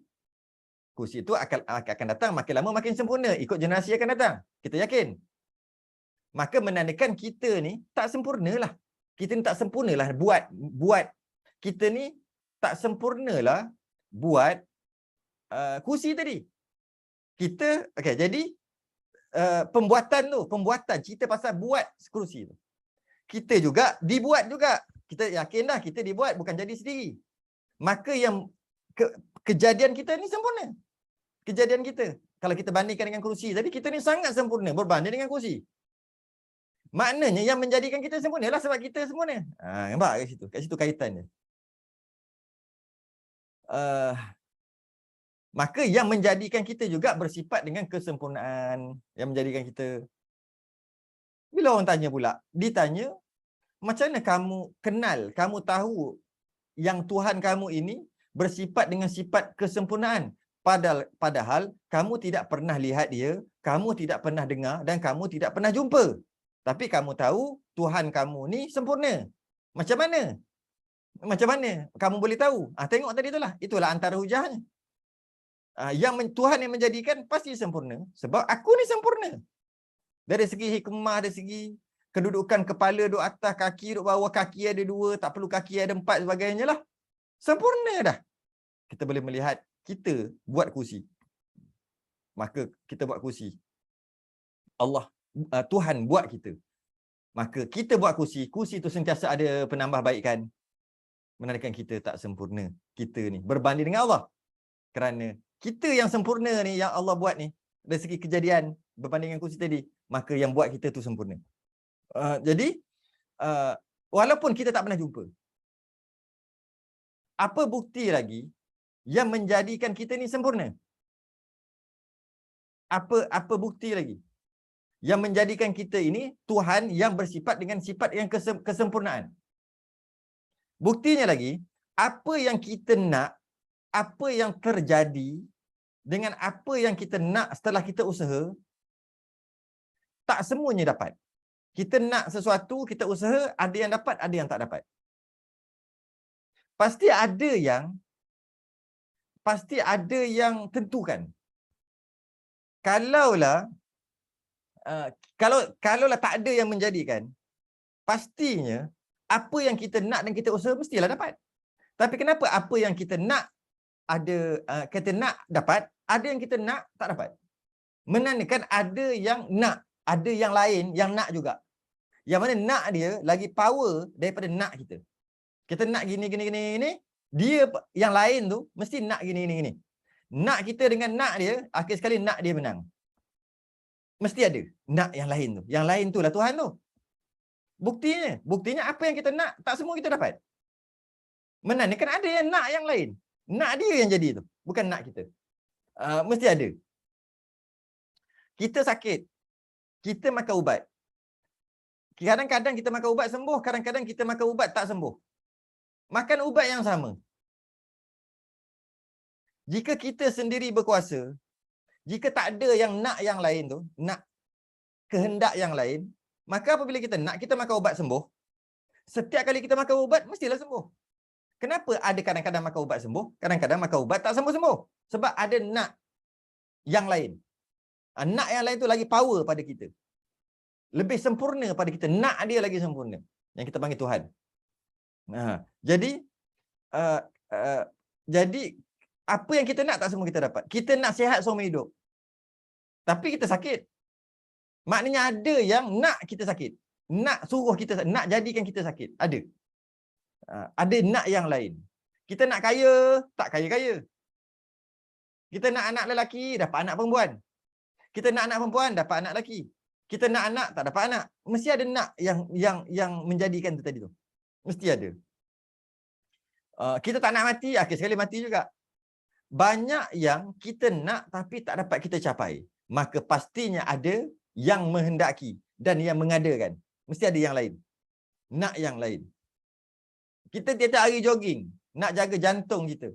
Kursi itu akan datang makin lama makin sempurna. Ikut generasi akan datang. Kita yakin. Maka menandakan kita ni tak sempurnalah. Kita ni tak sempurnalah buat. Kita ni tak sempurnalah buat kursi tadi. Kita, okey, jadi pembuatan cerita pasal buat kerusi tu. Kita juga dibuat juga. Kita yakin dah kita dibuat, bukan jadi sendiri. Maka yang kejadian kita ni sempurna. Kejadian kita. Kalau kita bandingkan dengan kerusi tadi, kita ni sangat sempurna berbanding dengan kerusi. Maknanya yang menjadikan kita sempurna lah sebab kita sempurna. Nampak kat situ? Kat situ kaitannya. Maka yang menjadikan kita juga bersifat dengan kesempurnaan. Yang menjadikan kita. Bila orang tanya pula, ditanya, macam mana kamu kenal, kamu tahu yang Tuhan kamu ini bersifat dengan sifat kesempurnaan? Padahal kamu tidak pernah lihat dia, kamu tidak pernah dengar dan kamu tidak pernah jumpa. Tapi kamu tahu Tuhan kamu ni sempurna. Macam mana? Macam mana kamu boleh tahu? Tengok tadi itulah. Itulah antara hujahnya. Tuhan yang menjadikan pasti sempurna. Sebab aku ni sempurna. Dari segi hikmah, dari segi kedudukan kepala duduk atas, kaki duduk bawah, kaki ada 2, tak perlu kaki ada 4 sebagainya lah. Sempurna dah. Kita boleh melihat kita buat kursi. Maka kita buat kursi. Tuhan buat kita. Maka kita buat kursi, kursi tu sentiasa ada penambahbaikan. Menandakan kita tak sempurna. Kita ni berbanding dengan Allah. Kerana kita yang sempurna ni, yang Allah buat ni, dari segi kejadian berbanding dengan kursi tadi, maka yang buat kita tu sempurna. Jadi, walaupun kita tak pernah jumpa, apa bukti lagi yang menjadikan kita ni sempurna? Apa bukti lagi yang menjadikan kita ini Tuhan yang bersifat dengan sifat yang kesempurnaan? Buktinya lagi, apa yang kita nak, apa yang terjadi dengan apa yang kita nak setelah kita usaha, tak semuanya dapat. Kita nak sesuatu, kita usaha, ada yang dapat, ada yang tak dapat. Pasti ada yang tentukan. Kalaulah tak ada yang menjadikan, pastinya apa yang kita nak dan kita usaha mestilah dapat. Tapi kenapa apa yang kita nak kita nak dapat, ada yang kita nak tak dapat? Menandakan ada yang nak, ada yang lain yang nak juga. Yang mana nak dia lagi power daripada nak kita. Kita nak gini, dia yang lain tu mesti nak gini. Nak kita dengan nak dia, akhir sekali nak dia menang. Mesti ada nak yang lain tu. Yang lain tu lah Tuhan tu. Buktinya apa yang kita nak, tak semua kita dapat. Menandakan ada yang nak yang lain. Nak dia yang jadi tu, bukan nak kita. Mesti ada. Kita sakit, kita makan ubat. Kadang-kadang kita makan ubat sembuh, kadang-kadang kita makan ubat tak sembuh. Makan ubat yang sama. Jika kita sendiri berkuasa, jika tak ada yang nak yang lain tu, nak kehendak yang lain, maka apabila kita nak, kita makan ubat sembuh. Setiap kali kita makan ubat, mestilah sembuh. Kenapa ada kadang-kadang makan ubat sembuh, kadang-kadang makan ubat tak sembuh-sembuh? Sebab ada nak yang lain. Nak yang lain tu lagi power pada kita. Lebih sempurna pada kita. Nak dia lagi sempurna. Yang kita panggil Tuhan. Jadi apa yang kita nak tak semua kita dapat. Kita nak sihat seumur hidup, tapi kita sakit. Maknanya ada yang nak kita sakit. Nak suruh kita, nak jadikan kita sakit. Ada. Ada nak yang lain. Kita nak kaya, tak kaya-kaya. Kita nak anak lelaki, dapat anak perempuan. Kita nak anak perempuan, dapat anak lelaki. Kita nak anak, tak dapat anak. Mesti ada nak yang menjadikan tu tadi tu. Mesti ada. Kita tak nak mati, akhir sekali mati juga. Banyak yang kita nak tapi tak dapat kita capai. Maka pastinya ada yang menghendaki dan yang mengadakan. Mesti ada yang lain. Nak yang lain. Kita tiap-tiap hari jogging, nak jaga jantung kita,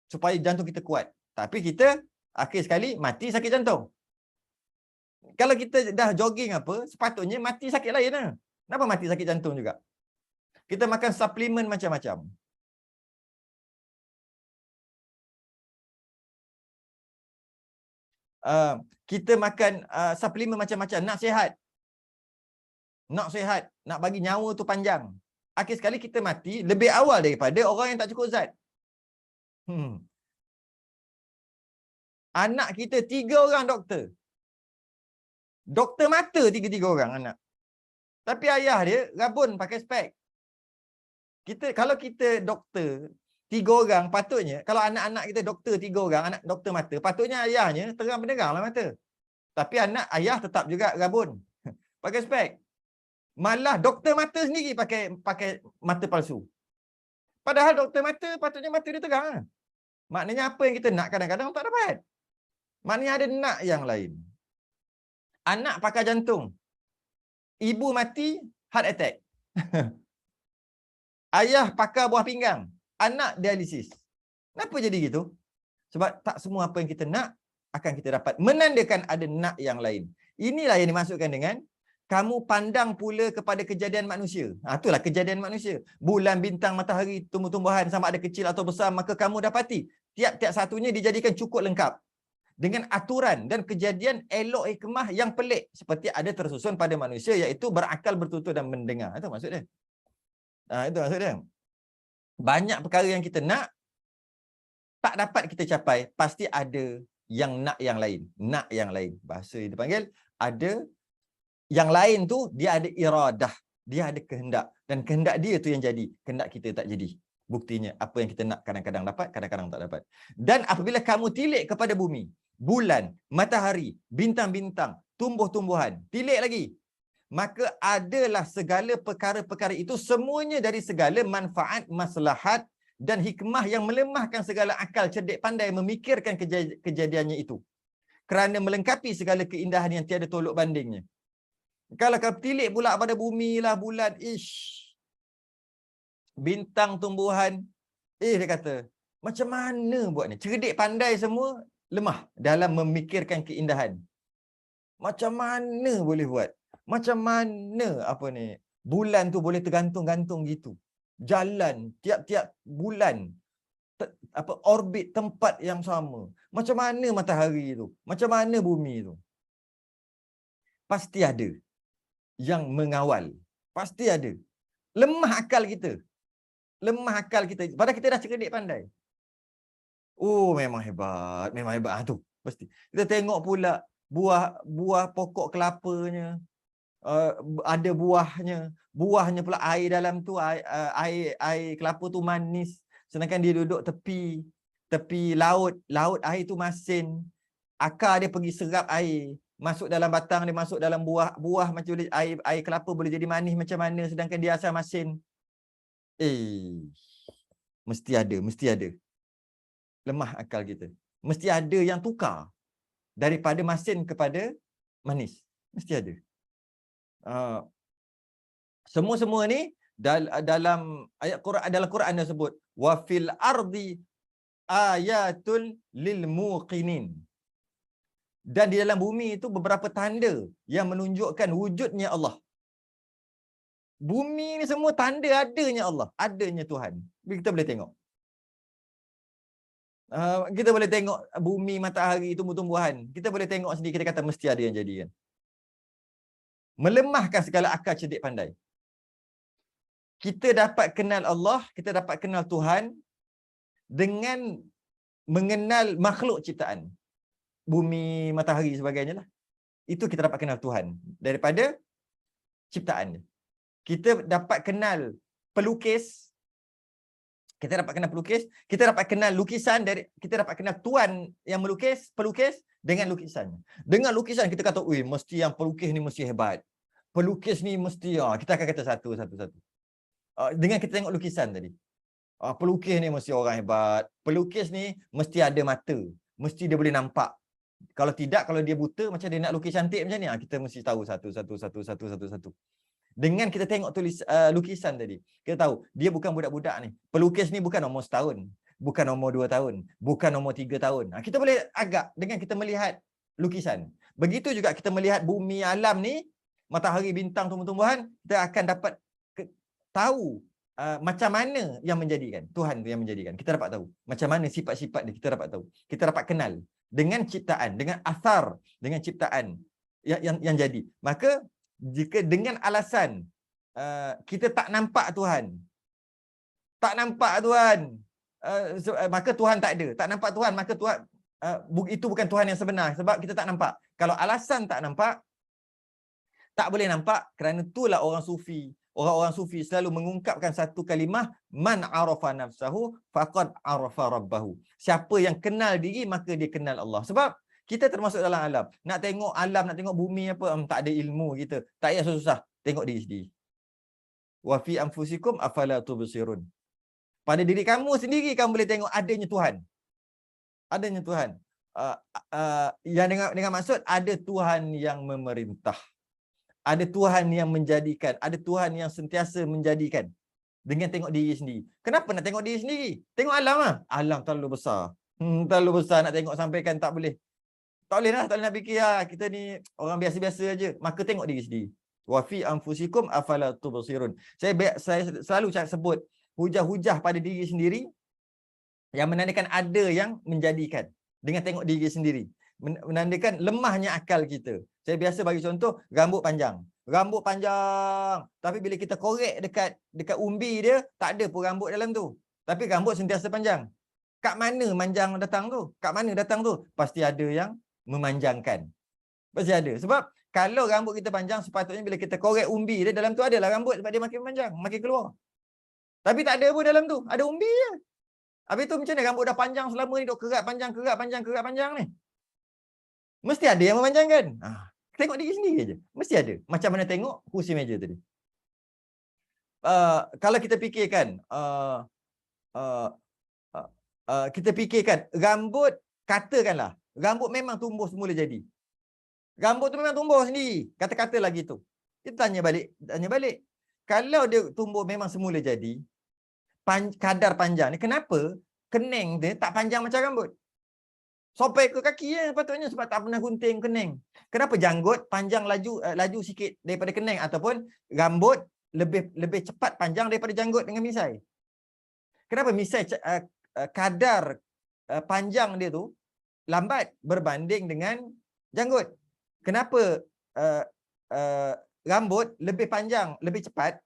supaya jantung kita kuat. Tapi kita akhir sekali mati sakit jantung. Kalau kita dah jogging apa, sepatutnya mati sakit lain lah. Kenapa mati sakit jantung juga? Kita makan suplemen macam-macam. Kita makan suplemen macam-macam, nak sihat. Nak bagi nyawa tu panjang. Akhir sekali kita mati lebih awal daripada orang yang tak cukup zat. Anak kita 3 orang doktor. Doktor mata 3 orang anak. Tapi ayah dia rabun pakai spek. Kalau kita doktor 3 orang, patutnya kalau anak-anak kita doktor 3 orang, anak doktor mata, patutnya ayahnya terang benderanglah mata. Tapi ayah tetap juga rabun pakai spek. Malah doktor mata sendiri pakai mata palsu. Padahal doktor mata patutnya mata dia terang. Maknanya apa yang kita nak kadang-kadang tak dapat. Maknanya ada nak yang lain. Anak pakar jantung. Ibu mati heart attack. Ayah pakar buah pinggang. Anak dialisis. Kenapa jadi gitu? Sebab tak semua apa yang kita nak akan kita dapat. Menandakan ada nak yang lain. Inilah yang dimaksudkan dengan kamu pandang pula kepada kejadian manusia. Itulah kejadian manusia. Bulan, bintang, matahari, tumbuh-tumbuhan sama ada kecil atau besar, maka kamu dapati tiap-tiap satunya dijadikan cukup lengkap dengan aturan dan kejadian elok hikmah yang pelik seperti ada tersusun pada manusia, iaitu berakal, bertutur dan mendengar. Itu maksud dia. Itu maksud dia. Banyak perkara yang kita nak tak dapat kita capai, pasti ada yang nak yang lain. Nak yang lain. Bahasa dia panggil ada yang lain tu, dia ada iradah, dia ada kehendak, dan kehendak dia tu yang jadi, kehendak kita tak jadi. Buktinya apa yang kita nak kadang-kadang dapat, kadang-kadang tak dapat. Dan apabila kamu tilik kepada bumi, bulan, matahari, bintang-bintang, tumbuh-tumbuhan, tilik lagi, maka adalah segala perkara-perkara itu semuanya dari segala manfaat, maslahat dan hikmah yang melemahkan segala akal cerdik pandai memikirkan kejadiannya itu, kerana melengkapi segala keindahan yang tiada tolok bandingnya. Kalau kau tilik pula pada bumi lah, bulan, bintang, tumbuhan, dia kata, macam mana buat ni? Cerdik pandai semua lemah dalam memikirkan keindahan. Macam mana boleh buat? Macam mana bulan tu boleh tergantung-gantung gitu. Jalan tiap-tiap bulan orbit tempat yang sama. Macam mana matahari tu? Macam mana bumi tu? Pasti ada yang mengawal. Pasti ada. Lemah akal kita. Lemah akal kita. Padahal kita dah cerdik pandai. Oh, memang hebat. Memang hebat. Tu pasti. Kita tengok pula buah pokok kelapanya. Ada buahnya. Buahnya pula air dalam tu, air kelapa tu manis. Sedangkan dia duduk tepi laut. Laut air tu masin. Akar dia pergi serap air. Masuk dalam batang dia, masuk dalam buah macam air kelapa boleh jadi manis macam mana, sedangkan dia asal masin. Mesti ada. Lemah akal kita. Mesti ada yang tukar daripada masin kepada manis. Mesti ada. Semua-semua ni dalam ayat Quran, dalam Quran dia sebut wa fil ardi ayatul lil muqinin. Dan di dalam bumi itu beberapa tanda yang menunjukkan wujudnya Allah. Bumi ni semua tanda adanya Allah, adanya Tuhan. Kita boleh tengok. Kita boleh tengok bumi, matahari, tumbuh-tumbuhan. Kita boleh tengok sendiri, kita kata mesti ada yang jadi kan. Melemahkan segala akal cerdik pandai. Kita dapat kenal Allah, kita dapat kenal Tuhan dengan mengenal makhluk ciptaan. Bumi, matahari sebagainya lah. Itu kita dapat kenal Tuhan daripada ciptaan. Kita dapat kenal pelukis, kita dapat kenal lukisan, kita dapat kenal tuan yang pelukis dengan lukisannya. Dengan lukisan kita kata, mesti yang pelukis ni mesti hebat. Pelukis ni mesti, kita akan kata satu. Dengan kita tengok lukisan tadi. Pelukis ni mesti orang hebat. Pelukis ni mesti ada mata. Mesti dia boleh nampak. Kalau tidak, kalau dia buta, macam dia nak lukis cantik macam ni, kita mesti tahu satu. Dengan kita tengok lukisan tadi, kita tahu dia bukan budak-budak ni. Pelukis ni bukan umur setahun, bukan umur 2 tahun, bukan umur 3 tahun. Kita boleh agak dengan kita melihat lukisan. Begitu juga kita melihat bumi, alam ni, matahari, bintang, tumbuh-tumbuhan, kita akan dapat tahu macam mana yang menjadikan. Tuhan tu yang menjadikan. Kita dapat tahu macam mana sifat-sifat dia, kita dapat tahu. Kita dapat kenal dengan ciptaan, dengan asar, dengan ciptaan yang jadi. Maka jika dengan alasan kita tak nampak Tuhan, maka Tuhan tak ada. Tak nampak Tuhan, maka Tuhan itu bukan Tuhan yang sebenar sebab kita tak nampak. Kalau alasan tak nampak, tak boleh nampak, kerana itulah orang sufi. Orang-orang sufi selalu mengungkapkan satu kalimah, man arafa nafsahu faqad arafa rabbahu. Siapa yang kenal diri maka dia kenal Allah. Sebab kita termasuk dalam alam. Nak tengok alam, nak tengok bumi apa, tak ada ilmu kita. Tak payah susah-susah. Tengok diri sendiri. Wa fi anfusikum afala tubsirun. Pada diri kamu sendiri kamu boleh tengok adanya Tuhan. Adanya Tuhan. Yang dengan maksud ada Tuhan yang memerintah. Ada Tuhan yang menjadikan, ada Tuhan yang sentiasa menjadikan dengan tengok diri sendiri. Kenapa nak tengok diri sendiri? Tengok alam lah. Alam terlalu besar. Terlalu besar nak tengok sampaikan tak boleh. Tak boleh lah, tak boleh nak fikir lah. Kita ni orang biasa-biasa aja. Maka tengok diri sendiri. Wa fi anfusikum afala tubsirun. Saya selalu sebut hujah-hujah pada diri sendiri yang menandakan ada yang menjadikan dengan tengok diri sendiri. Menandakan lemahnya akal kita. Saya biasa bagi contoh rambut panjang. Rambut panjang, tapi bila kita korek dekat umbi dia, tak ada pun rambut dalam tu. Tapi rambut sentiasa panjang. Kat mana manjang datang tu? Kat mana datang tu? Pasti ada yang memanjangkan. Pasti ada. Sebab kalau rambut kita panjang, sepatutnya bila kita korek umbi dia, dalam tu adalah rambut sebab dia makin panjang, makin keluar. Tapi tak ada pun dalam tu. Ada umbi je. Habis tu macam mana rambut dah panjang selama ni, duk kerat panjang ni? Mesti ada yang memanjangkan. Tengok diri sendiri aja. Mesti ada. Macam mana tengok kursi meja tadi. Kalau kita fikirkan, kita fikirkan rambut, katakanlah rambut memang tumbuh semula jadi. Rambut tu memang tumbuh sendiri. Kata-kata lagi tu. Kita tanya balik. Kalau dia tumbuh memang semula jadi, kadar panjang ni, kenapa kening dia tak panjang macam rambut? Sampai ke kaki ya, patutnya sebab tak pernah gunting kening. Kenapa janggut panjang laju sikit daripada kening, ataupun rambut lebih cepat panjang daripada janggut dengan misai? Kenapa misai kadar panjang dia tu lambat berbanding dengan janggut? Kenapa rambut lebih panjang, lebih cepat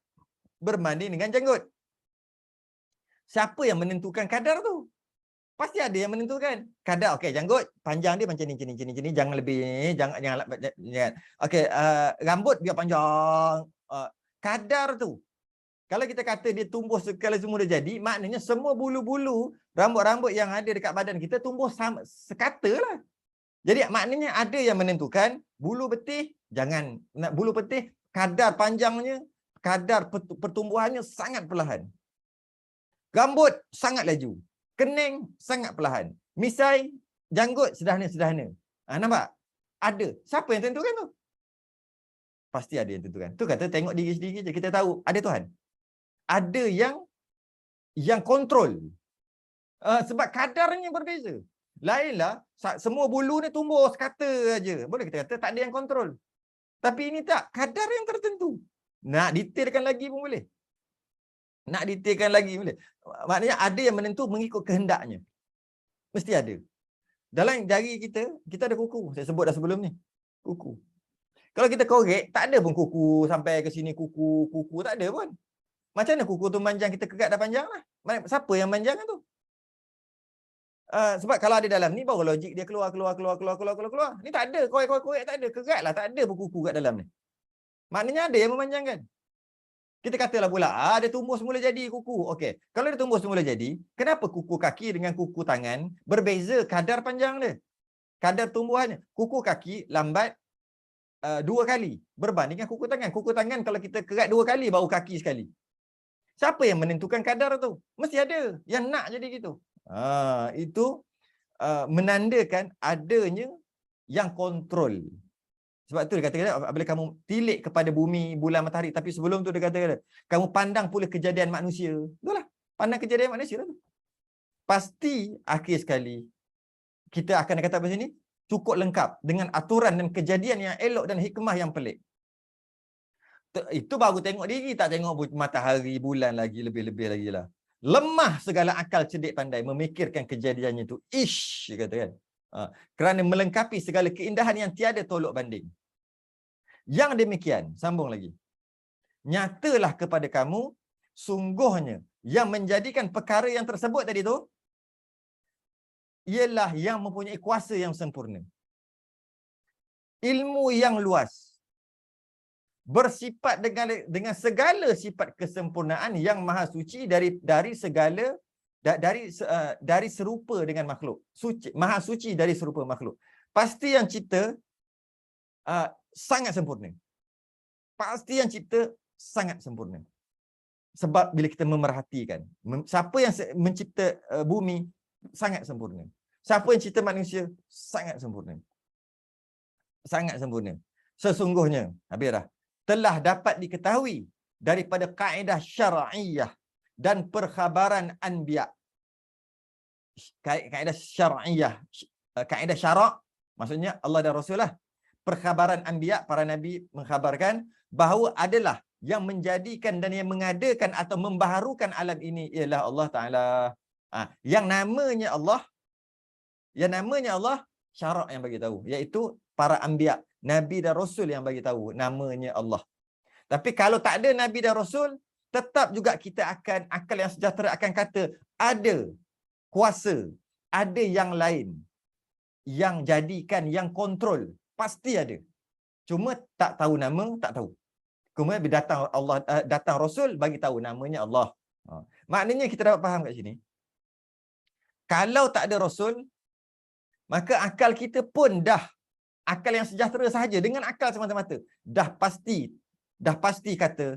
berbanding dengan janggut? Siapa yang menentukan kadar tu? Pasti ada yang menentukan. Kadar, okey, janggut panjang dia macam ni, jangan lebih ni, jangan. Okey, rambut biar panjang. Kadar tu. Kalau kita kata dia tumbuh sekali semula jadi, maknanya semua bulu-bulu, rambut-rambut yang ada dekat badan kita tumbuh sama sekata lah. Jadi maknanya ada yang menentukan. Bulu betis, jangan. Bulu betis, kadar panjangnya, kadar pertumbuhannya sangat perlahan. Rambut sangat laju. Kening sangat perlahan. Misai, janggut sederhana-sederhana. Nampak? Ada. Siapa yang tentukan tu? Pasti ada yang tentukan. Tu kata tengok diri sendiri je. Kita tahu ada Tuhan. Ada yang kontrol. Sebab kadarnya berbeza. Lainlah, semua bulu ni tumbuh sekata aja. Boleh kita kata tak ada yang kontrol. Tapi ini tak. Kadar yang tertentu. Nak detailkan lagi pun boleh. Maknanya ada yang menentu mengikut kehendaknya. Mesti ada. Dalam jari kita ada kuku. Saya sebut dah sebelum ni. Kuku. Kalau kita korek, tak ada pun kuku sampai ke sini, kuku tak ada pun. Macam mana kuku tu manjang, kita kerat dah panjang lah. Siapa yang manjangkan tu? Sebab kalau ada dalam ni, baru logik dia keluar. Ni tak ada, korek tak ada, kerat lah, tak ada pun kuku kat dalam ni. Maknanya ada yang memanjangkan. Kita katalah pula, dia tumbuh semula jadi kuku. Okey, kalau dia tumbuh semula jadi, kenapa kuku kaki dengan kuku tangan berbeza kadar panjang dia? Kadar tumbuhannya. Kuku kaki lambat 2 kali berbanding dengan kuku tangan. Kuku tangan kalau kita kerat 2 kali, baru kaki sekali. Siapa yang menentukan kadar tu? Mesti ada yang nak jadi gitu. Itu menandakan adanya yang kontrol. Sebab tu dia kata, apabila kamu tilik kepada bumi, bulan, matahari, tapi sebelum tu dia kata, kamu pandang pula kejadian manusia. Itulah, pandang kejadian manusia lah tu. Pasti akhir sekali kita akan kata apa sini, cukup lengkap dengan aturan dan kejadian yang elok dan hikmah yang pelik. Itu baru tengok diri, tak tengok matahari, bulan lagi, lebih-lebih lagi lah. Lemah segala akal cerdik pandai memikirkan kejadiannya itu. Dia kata kan. Kerana melengkapi segala keindahan yang tiada tolok banding. Yang demikian, sambung lagi. Nyatalah kepada kamu, sungguhnya yang menjadikan perkara yang tersebut tadi tu ialah yang mempunyai kuasa yang sempurna. Ilmu yang luas. Bersifat dengan segala sifat kesempurnaan yang maha suci dari segala dari serupa dengan makhluk. Suci, maha suci dari serupa makhluk. Pasti yang cipta sangat sempurna. Pasti yang cipta sangat sempurna. Sebab bila kita memerhatikan, siapa yang mencipta bumi sangat sempurna. Siapa yang cipta manusia sangat sempurna. Sangat sempurna. Sesungguhnya, habis dah, telah dapat diketahui daripada kaedah syar'iyah dan perkhabaran anbiya. Kaedah syar'iyah, kaedah syarak maksudnya Allah dan Rasulullah. Perkhabaran anbiya, para nabi mengkhabarkan bahawa adalah yang menjadikan dan yang mengadakan atau membaharukan alam ini ialah Allah Ta'ala. Yang namanya Allah, syarak yang bagi tahu, iaitu para anbiya, nabi dan rasul yang bagi tahu namanya Allah. Tapi kalau tak ada nabi dan rasul, tetap juga kita akan, akal yang sejahtera akan kata ada kuasa, ada yang lain yang jadikan, yang kontrol, pasti ada. Cuma tak tahu nama, tak tahu. Kemudian bila datang rasul bagi tahu namanya Allah. Maknanya kita dapat faham kat sini, kalau tak ada rasul, maka akal kita pun dah, akal yang sejahtera sahaja, dengan akal semata-mata, dah pasti kata,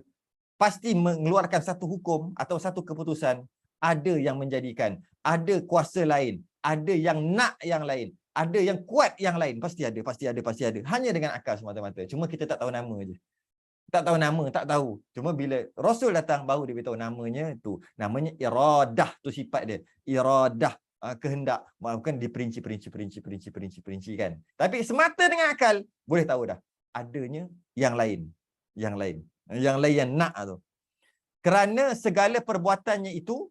pasti mengeluarkan satu hukum atau satu keputusan, ada yang menjadikan, ada kuasa lain, ada yang nak yang lain, ada yang kuat yang lain, pasti ada. Hanya dengan akal semata-mata. Cuma kita tak tahu nama je. Tak tahu nama, tak tahu. Cuma bila Rasul datang, baru dia beritahu namanya tu. Namanya iradah, tu sifat dia. Iradah, kehendak. Bukan diperinci kan. Tapi semata dengan akal, boleh tahu dah. Adanya yang lain. Yang lain yang nak tu. Kerana segala perbuatannya itu,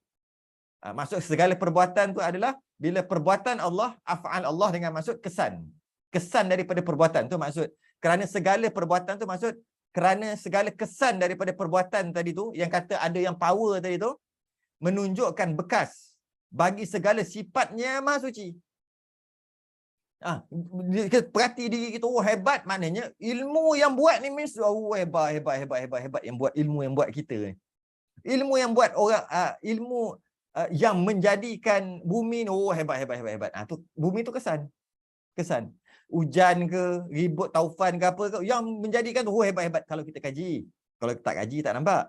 maksud segala perbuatan tu adalah bila perbuatan Allah, af'al Allah dengan maksud kesan. Kesan daripada perbuatan tu maksud. Kerana segala perbuatan tu maksud, kerana segala kesan daripada perbuatan tadi tu, yang kata ada yang power tadi tu, menunjukkan bekas bagi segala sifatnya maha suci. Perhati diri kita, oh hebat, maknanya ilmu yang buat ni means hebat yang buat, ilmu yang buat kita ni. Ilmu yang buat orang, ilmu yang menjadikan bumi ni, oh hebat. Tu bumi tu kesan. Hujan ke, ribut taufan ke apa ke, yang menjadikan tu, oh hebat kalau kita kaji. Kalau tak kaji tak nampak.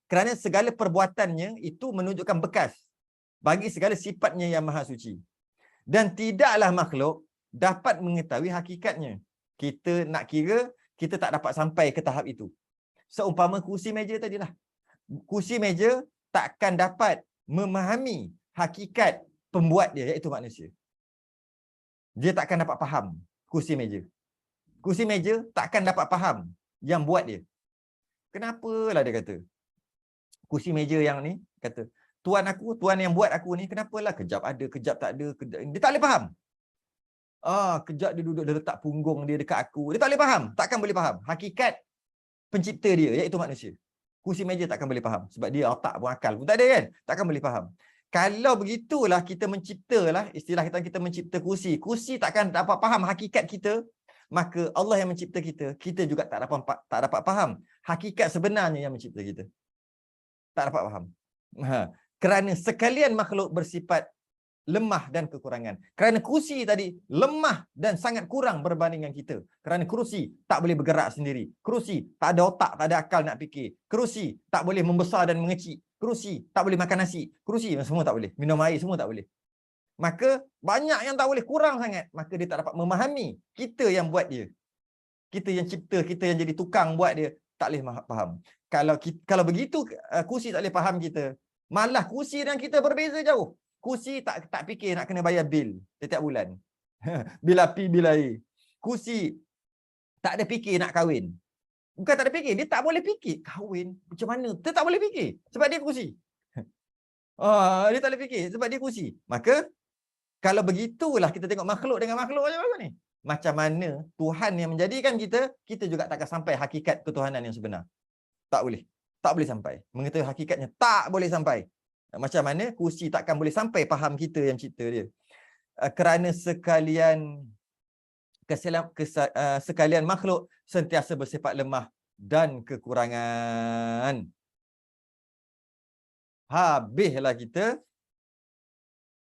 Kerana segala perbuatannya itu menunjukkan bekas bagi segala sifatnya yang maha suci. Dan tidaklah makhluk dapat mengetahui hakikatnya. Kita nak kira, kita tak dapat sampai ke tahap itu. Seumpama kursi meja tadilah. Kursi meja takkan dapat memahami hakikat pembuat dia, iaitu manusia. Dia takkan dapat faham kursi meja. Kursi meja takkan dapat faham yang buat dia. Kenapalah dia kata, kursi meja yang ni, kata, tuan yang buat aku ni, kenapalah kejap ada, kejap tak ada. Dia tak boleh faham. Kejap dia duduk, dia letak punggung dia dekat aku. Dia tak boleh faham. Takkan boleh faham hakikat pencipta dia, iaitu manusia. Kursi meja takkan boleh faham. Sebab dia otak pun, akal pun tak ada kan. Takkan boleh faham. Kalau begitulah kita menciptalah, istilah kita mencipta kursi. Kursi takkan dapat faham hakikat kita. Maka Allah yang mencipta kita, kita juga tak dapat faham hakikat sebenarnya yang mencipta kita. Tak dapat faham. Kerana sekalian makhluk bersifat lemah dan kekurangan. Kerana kursi tadi lemah dan sangat kurang berbandingan kita. Kerana kursi tak boleh bergerak sendiri. Kursi tak ada otak, tak ada akal nak fikir. Kursi tak boleh membesar dan mengecil. Kursi tak boleh makan nasi. Kursi semua tak boleh. Minum air semua tak boleh. Maka banyak yang tak boleh, kurang sangat. Maka dia tak dapat memahami kita yang buat dia. Kita yang cipta, kita yang jadi tukang buat dia, tak boleh faham. Kalau begitu kursi tak boleh faham kita. Malah kursi dan kita berbeza jauh. Kursi tak fikir nak kena bayar bil setiap bulan. Bil api, bil air. Kursi tak ada fikir nak kahwin. Bukan tak ada fikir, dia tak boleh fikir. Kahwin macam mana? Dia tak boleh fikir sebab dia kursi. Dia tak boleh fikir sebab dia kursi. Maka kalau begitulah kita tengok makhluk dengan makhluk macam apa ni? Macam mana Tuhan yang menjadikan kita, kita juga takkan sampai hakikat ketuhanan yang sebenar. Tak boleh. tak boleh sampai. Mengetahui hakikatnya tak boleh sampai. Macam mana kursi takkan boleh sampai faham kita yang cipta dia. Kerana sekalian makhluk sentiasa bersifat lemah dan kekurangan. Habislah kita.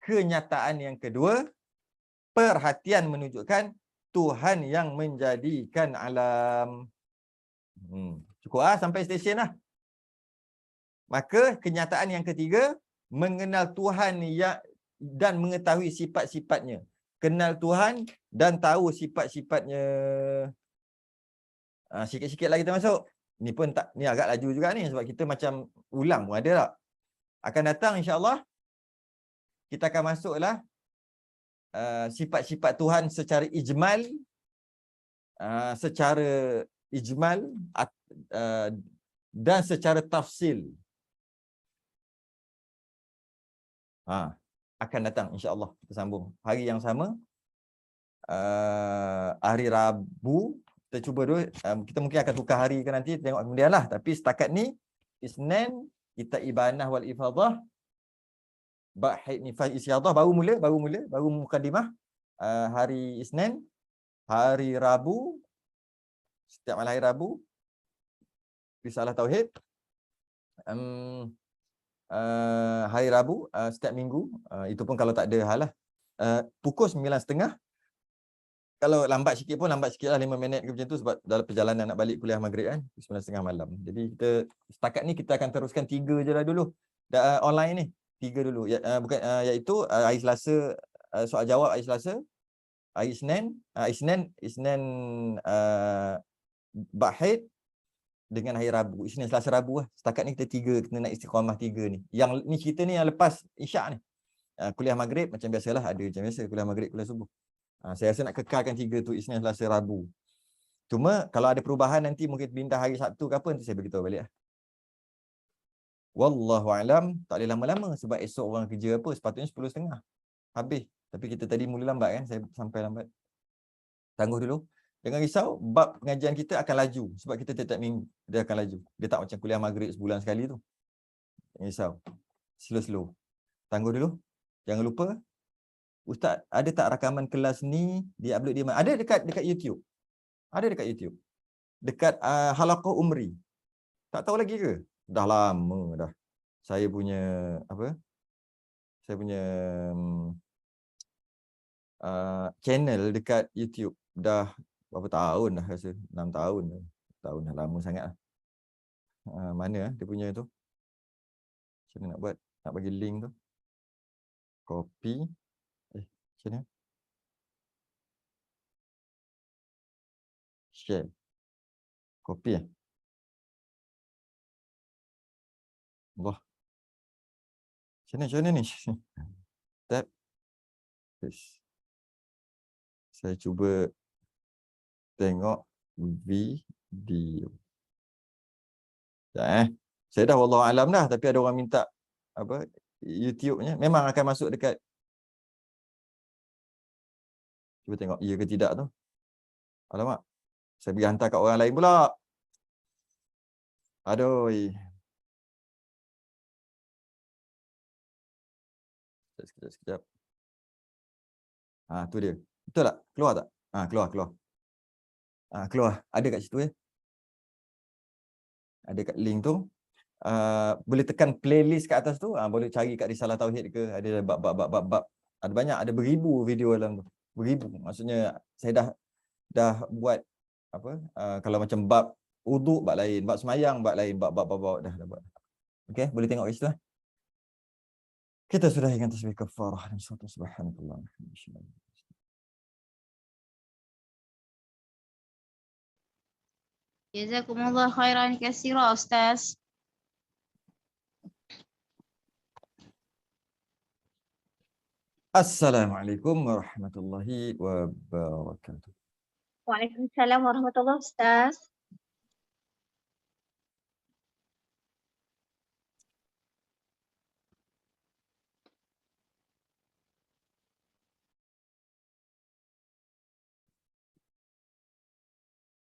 Kenyataan yang kedua, perhatian menunjukkan Tuhan yang menjadikan alam. Cukup sampai stesen lah. Maka kenyataan yang ketiga, mengenal Tuhan dan mengetahui sifat-sifatnya. Kenal Tuhan dan tahu sifat-sifatnya. Sikit-sikit lagi kita masuk. Ni pun tak, ni agak laju juga ni sebab kita macam ulang pun ada tak. Akan datang insya-Allah kita akan masuklah sifat-sifat Tuhan secara ijmal, dan secara tafsil. Akan datang insya-Allah kita sambung hari yang sama, hari Rabu. Kita cuba dulu, kita mungkin akan tukar hari ke nanti, tengok kemudian lah. Tapi setakat ni Isnin kita ibanah wal ifadah, ba'hid nifas isyadah baru mukadimah. Hari Isnin, hari Rabu, setiap malam hari Rabu risalah tauhid. Hari Rabu setiap minggu, itu pun kalau tak ada hal lah, pukul 9.30. Kalau lambat sikit pun lambat sikit lah 5 minit ke macam tu, sebab dalam perjalanan nak balik kuliah maghrib kan 9.30 malam. Jadi kita setakat ni kita akan teruskan 3 je lah dulu. Online ni 3 dulu, iaitu hari Selasa soal jawab, hari Selasa, hari Isnin Ba'hid, dengan hari Rabu, Isnin, Selasa, Rabu lah. Setakat ni kita 3, kita nak istiqamah 3 ni. Yang ni kita ni yang lepas Isyak ni. Kuliah maghrib macam biasalah, ada macam biasa kuliah maghrib, kuliah subuh. Saya rasa nak kekalkan 3 tu, Isnin, Selasa, Rabu. Cuma kalau ada perubahan nanti mungkin pindah hari Sabtu ke apa, nanti saya beritahu balik lah. Wallahu alam, tak boleh lama-lama sebab esok orang kerja apa, sepatutnya 10.30 habis. Tapi kita tadi mula lambat kan, saya sampai lambat. Tangguh dulu. Jangan risau, bab pengajian kita akan laju sebab kita tiap-tiap minggu dia akan laju. Dia tak macam kuliah maghrib sebulan sekali tu. Jangan risau. Slow-slow. Tangguh dulu. Jangan lupa, Ustaz, ada tak rakaman kelas ni di-upload di mana? Ada dekat YouTube. Ada dekat YouTube. Dekat Halaqah Umri. Tak tahu lagi ke? Dah lama dah. Saya punya channel dekat YouTube dah berapa tahun dah, rasa 6 tahun. Tahun dah lama sangat lah. Mana dia punya tu? Macam mana nak buat? Nak bagi link tu. Copy. Macam mana? Share. Copy Allah. Macam mana ni? Tap. Saya cuba tengok video. Saya dah wallahu alam dah, tapi ada orang minta YouTube-nya. Memang akan masuk dekat. Cuba tengok iya ke tidak tu. Alamak. Saya pergi hantar kat orang lain pula. Aduh. Sekejap. Tu dia. Betul tak? Keluar tak? Keluar. Keluar. Ada kat situ ya. Ada kat link tu. Boleh tekan playlist kat atas tu. Boleh cari kat Risalah Tauhid ke. Ada bab. Ada banyak. Ada beribu video dalam tu. Beribu. Maksudnya saya dah buat kalau macam bab uduk bab lain, bab semayang bab lain, bab dah buat. Okey, boleh tengok kat situ lah. Kita sudah dengan tasbih kafarah dan salawat subhanallah.
Jazakumullah khairan katsira Ustaz.
Assalamualaikum warahmatullahi wabarakatuh.
Waalaikumsalam warahmatullahi Ustaz.